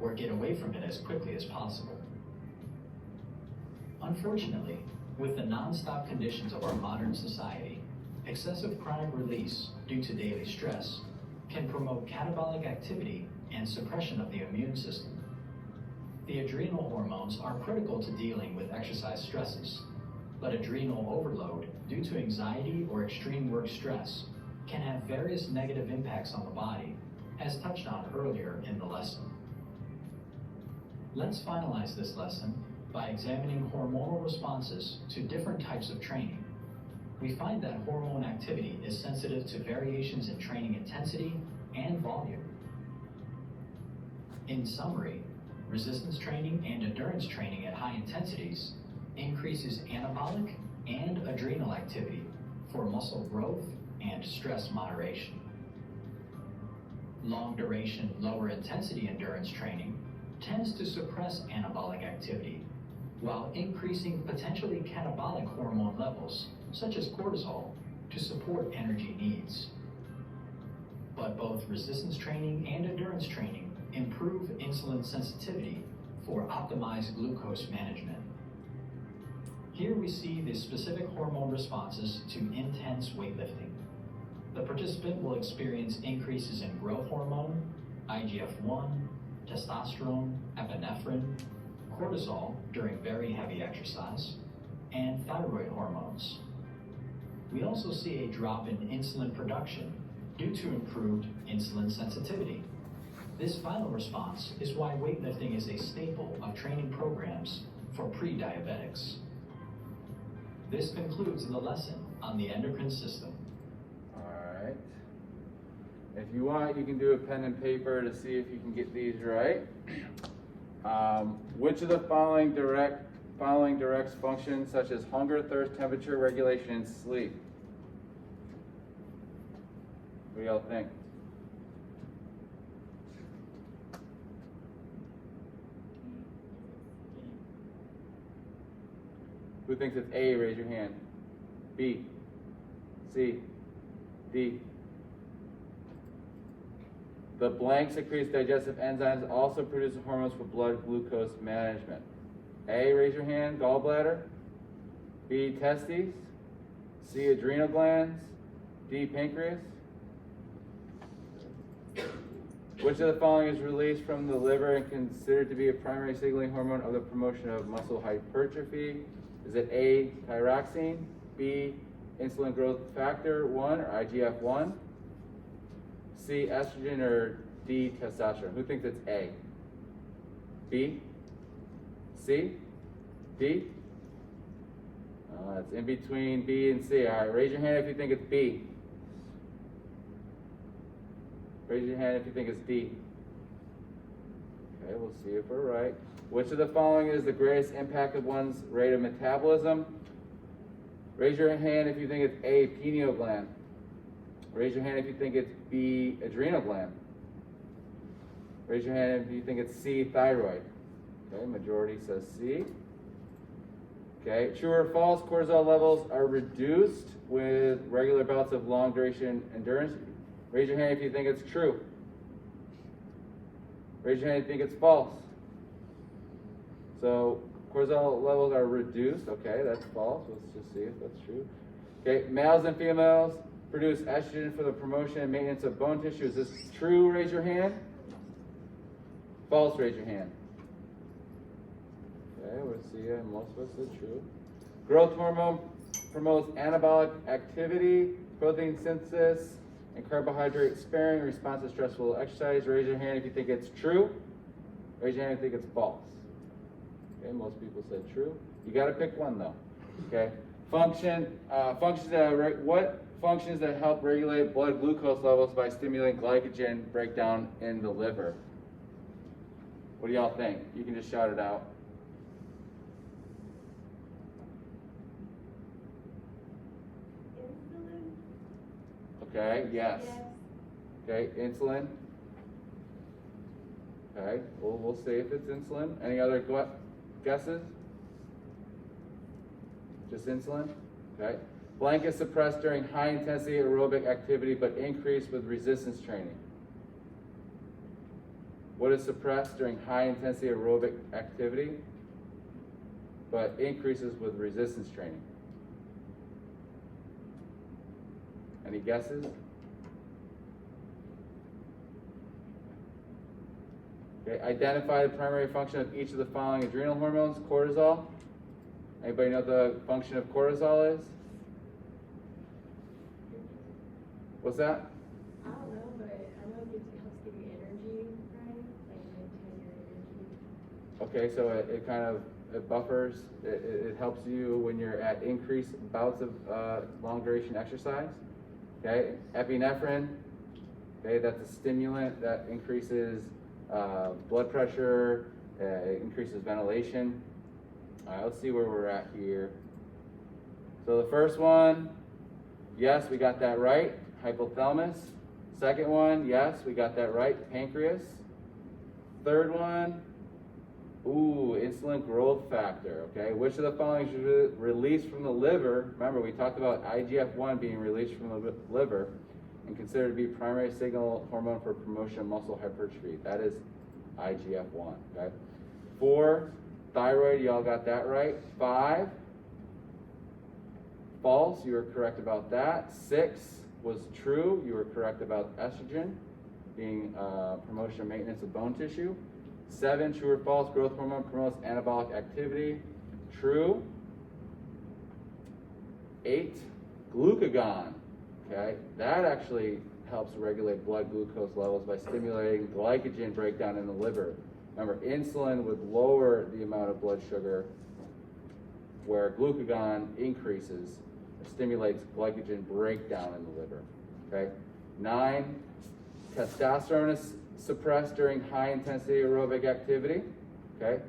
or get away from it as quickly as possible. Unfortunately, with the non-stop conditions of our modern society, excessive chronic release due to daily stress can promote catabolic activity and suppression of the immune system. The adrenal hormones are critical to dealing with exercise stresses, but adrenal overload due to anxiety or extreme work stress can have various negative impacts on the body, as touched on earlier in the lesson. Let's finalize this lesson by examining hormonal responses to different types of training. We find that hormone activity is sensitive to variations in training intensity and volume. In summary, resistance training and endurance training at high intensities increases anabolic and adrenal activity for muscle growth and stress moderation. Long duration, lower intensity endurance training tends to suppress anabolic activity while increasing potentially catabolic hormone levels, such as cortisol, to support energy needs. But both resistance training and endurance training improve insulin sensitivity for optimized glucose management. Here we see the specific hormone responses to intense weightlifting. The participant will experience increases in growth hormone, IGF-1, testosterone, epinephrine, cortisol during very heavy exercise, and thyroid hormones. We also see a drop in insulin production due to improved insulin sensitivity. This final response is why weightlifting is a staple of training programs for pre-diabetics. This concludes the lesson on the endocrine system. All right. If you want, you can do a pen and paper to see if you can get these right. Which of the following directs functions such as hunger, thirst, temperature regulation, and sleep? What do y'all think? Who thinks it's A? Raise your hand. B, C, D. The blank secretes digestive enzymes, also produce hormones for blood glucose management. A, raise your hand, gallbladder. B, testes. C, adrenal glands. D, pancreas. Which of the following is released from the liver and considered to be a primary signaling hormone of the promotion of muscle hypertrophy? Is it A, thyroxine, B, insulin growth factor 1 or IGF-1, C, estrogen, or D, testosterone? Who thinks it's A? B? C? D? It's in between B and C. All right, raise your hand if you think it's B. Raise your hand if you think it's D. Okay, we'll see if we're right. Which of the following is the greatest impact of one's rate of metabolism? Raise your hand if you think it's A, pineal gland. Raise your hand if you think it's B, adrenal gland. Raise your hand if you think it's C, thyroid. Okay, majority says C. Okay, true or false, cortisol levels are reduced with regular bouts of long duration endurance. Raise your hand if you think it's true. Raise your hand if you think it's false. So cortisol levels are reduced. Okay, that's false. Let's just see if that's true. Okay, males and females produce estrogen for the promotion and maintenance of bone tissue. Is this true? Raise your hand. False, raise your hand. Okay, we'll see. Most of us said true. Growth hormone promotes anabolic activity, protein synthesis, and carbohydrate sparing in response to stressful exercise. Raise your hand if you think it's true. Raise your hand if you think it's false. Okay, most people said true. You got to pick one though. Okay, what functions that help regulate blood glucose levels by stimulating glycogen breakdown in the liver? What do y'all think? You can just shout it out. Insulin? Okay, yes. Okay, insulin. Okay, we'll see if it's insulin. Any other guesses? Just insulin? Okay. Blank is suppressed during high intensity aerobic activity but increased with resistance training. What is suppressed during high intensity aerobic activity but increases with resistance training? Any guesses? Okay, identify the primary function of each of the following adrenal hormones. Cortisol. Anybody know what the function of cortisol is? What's that? I don't know, but I know it helps give you energy, right? Like maintain your energy. Okay, so it kind of buffers, it helps you when you're at increased bouts of long duration exercise. Okay, epinephrine, okay, that's a stimulant that increases blood pressure, it increases ventilation. All right, let's see where we're at here. So the first one, yes, we got that right, hypothalamus. Second one, yes, we got that right, pancreas. Third one, Ooh, insulin growth factor, okay? Which of the following is released from the liver? Remember, we talked about IGF-1 being released from the liver and considered to be primary signal hormone for promotion of muscle hypertrophy. That is IGF-1, okay? 4, thyroid, y'all got that right. 5, false, you were correct about that. 6 was true, you were correct about estrogen being promotion and maintenance of bone tissue. 7, true or false, growth hormone promotes anabolic activity. True. 8, glucagon. Okay, that actually helps regulate blood glucose levels by stimulating glycogen breakdown in the liver. Remember, insulin would lower the amount of blood sugar, where glucagon increases or stimulates glycogen breakdown in the liver. Okay. 9, testosterone is suppressed during high-intensity aerobic activity. Okay.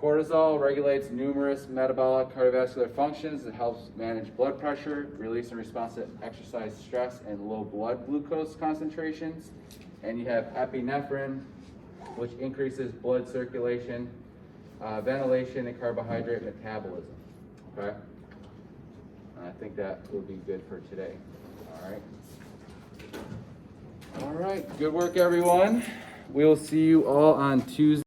Cortisol regulates numerous metabolic cardiovascular functions. It helps manage blood pressure, release in response to exercise stress, and low blood glucose concentrations. And you have epinephrine, which increases blood circulation, ventilation, and carbohydrate metabolism. Okay. And I think that will be good for today. All right. All right, good work, everyone. We will see you all on Tuesday.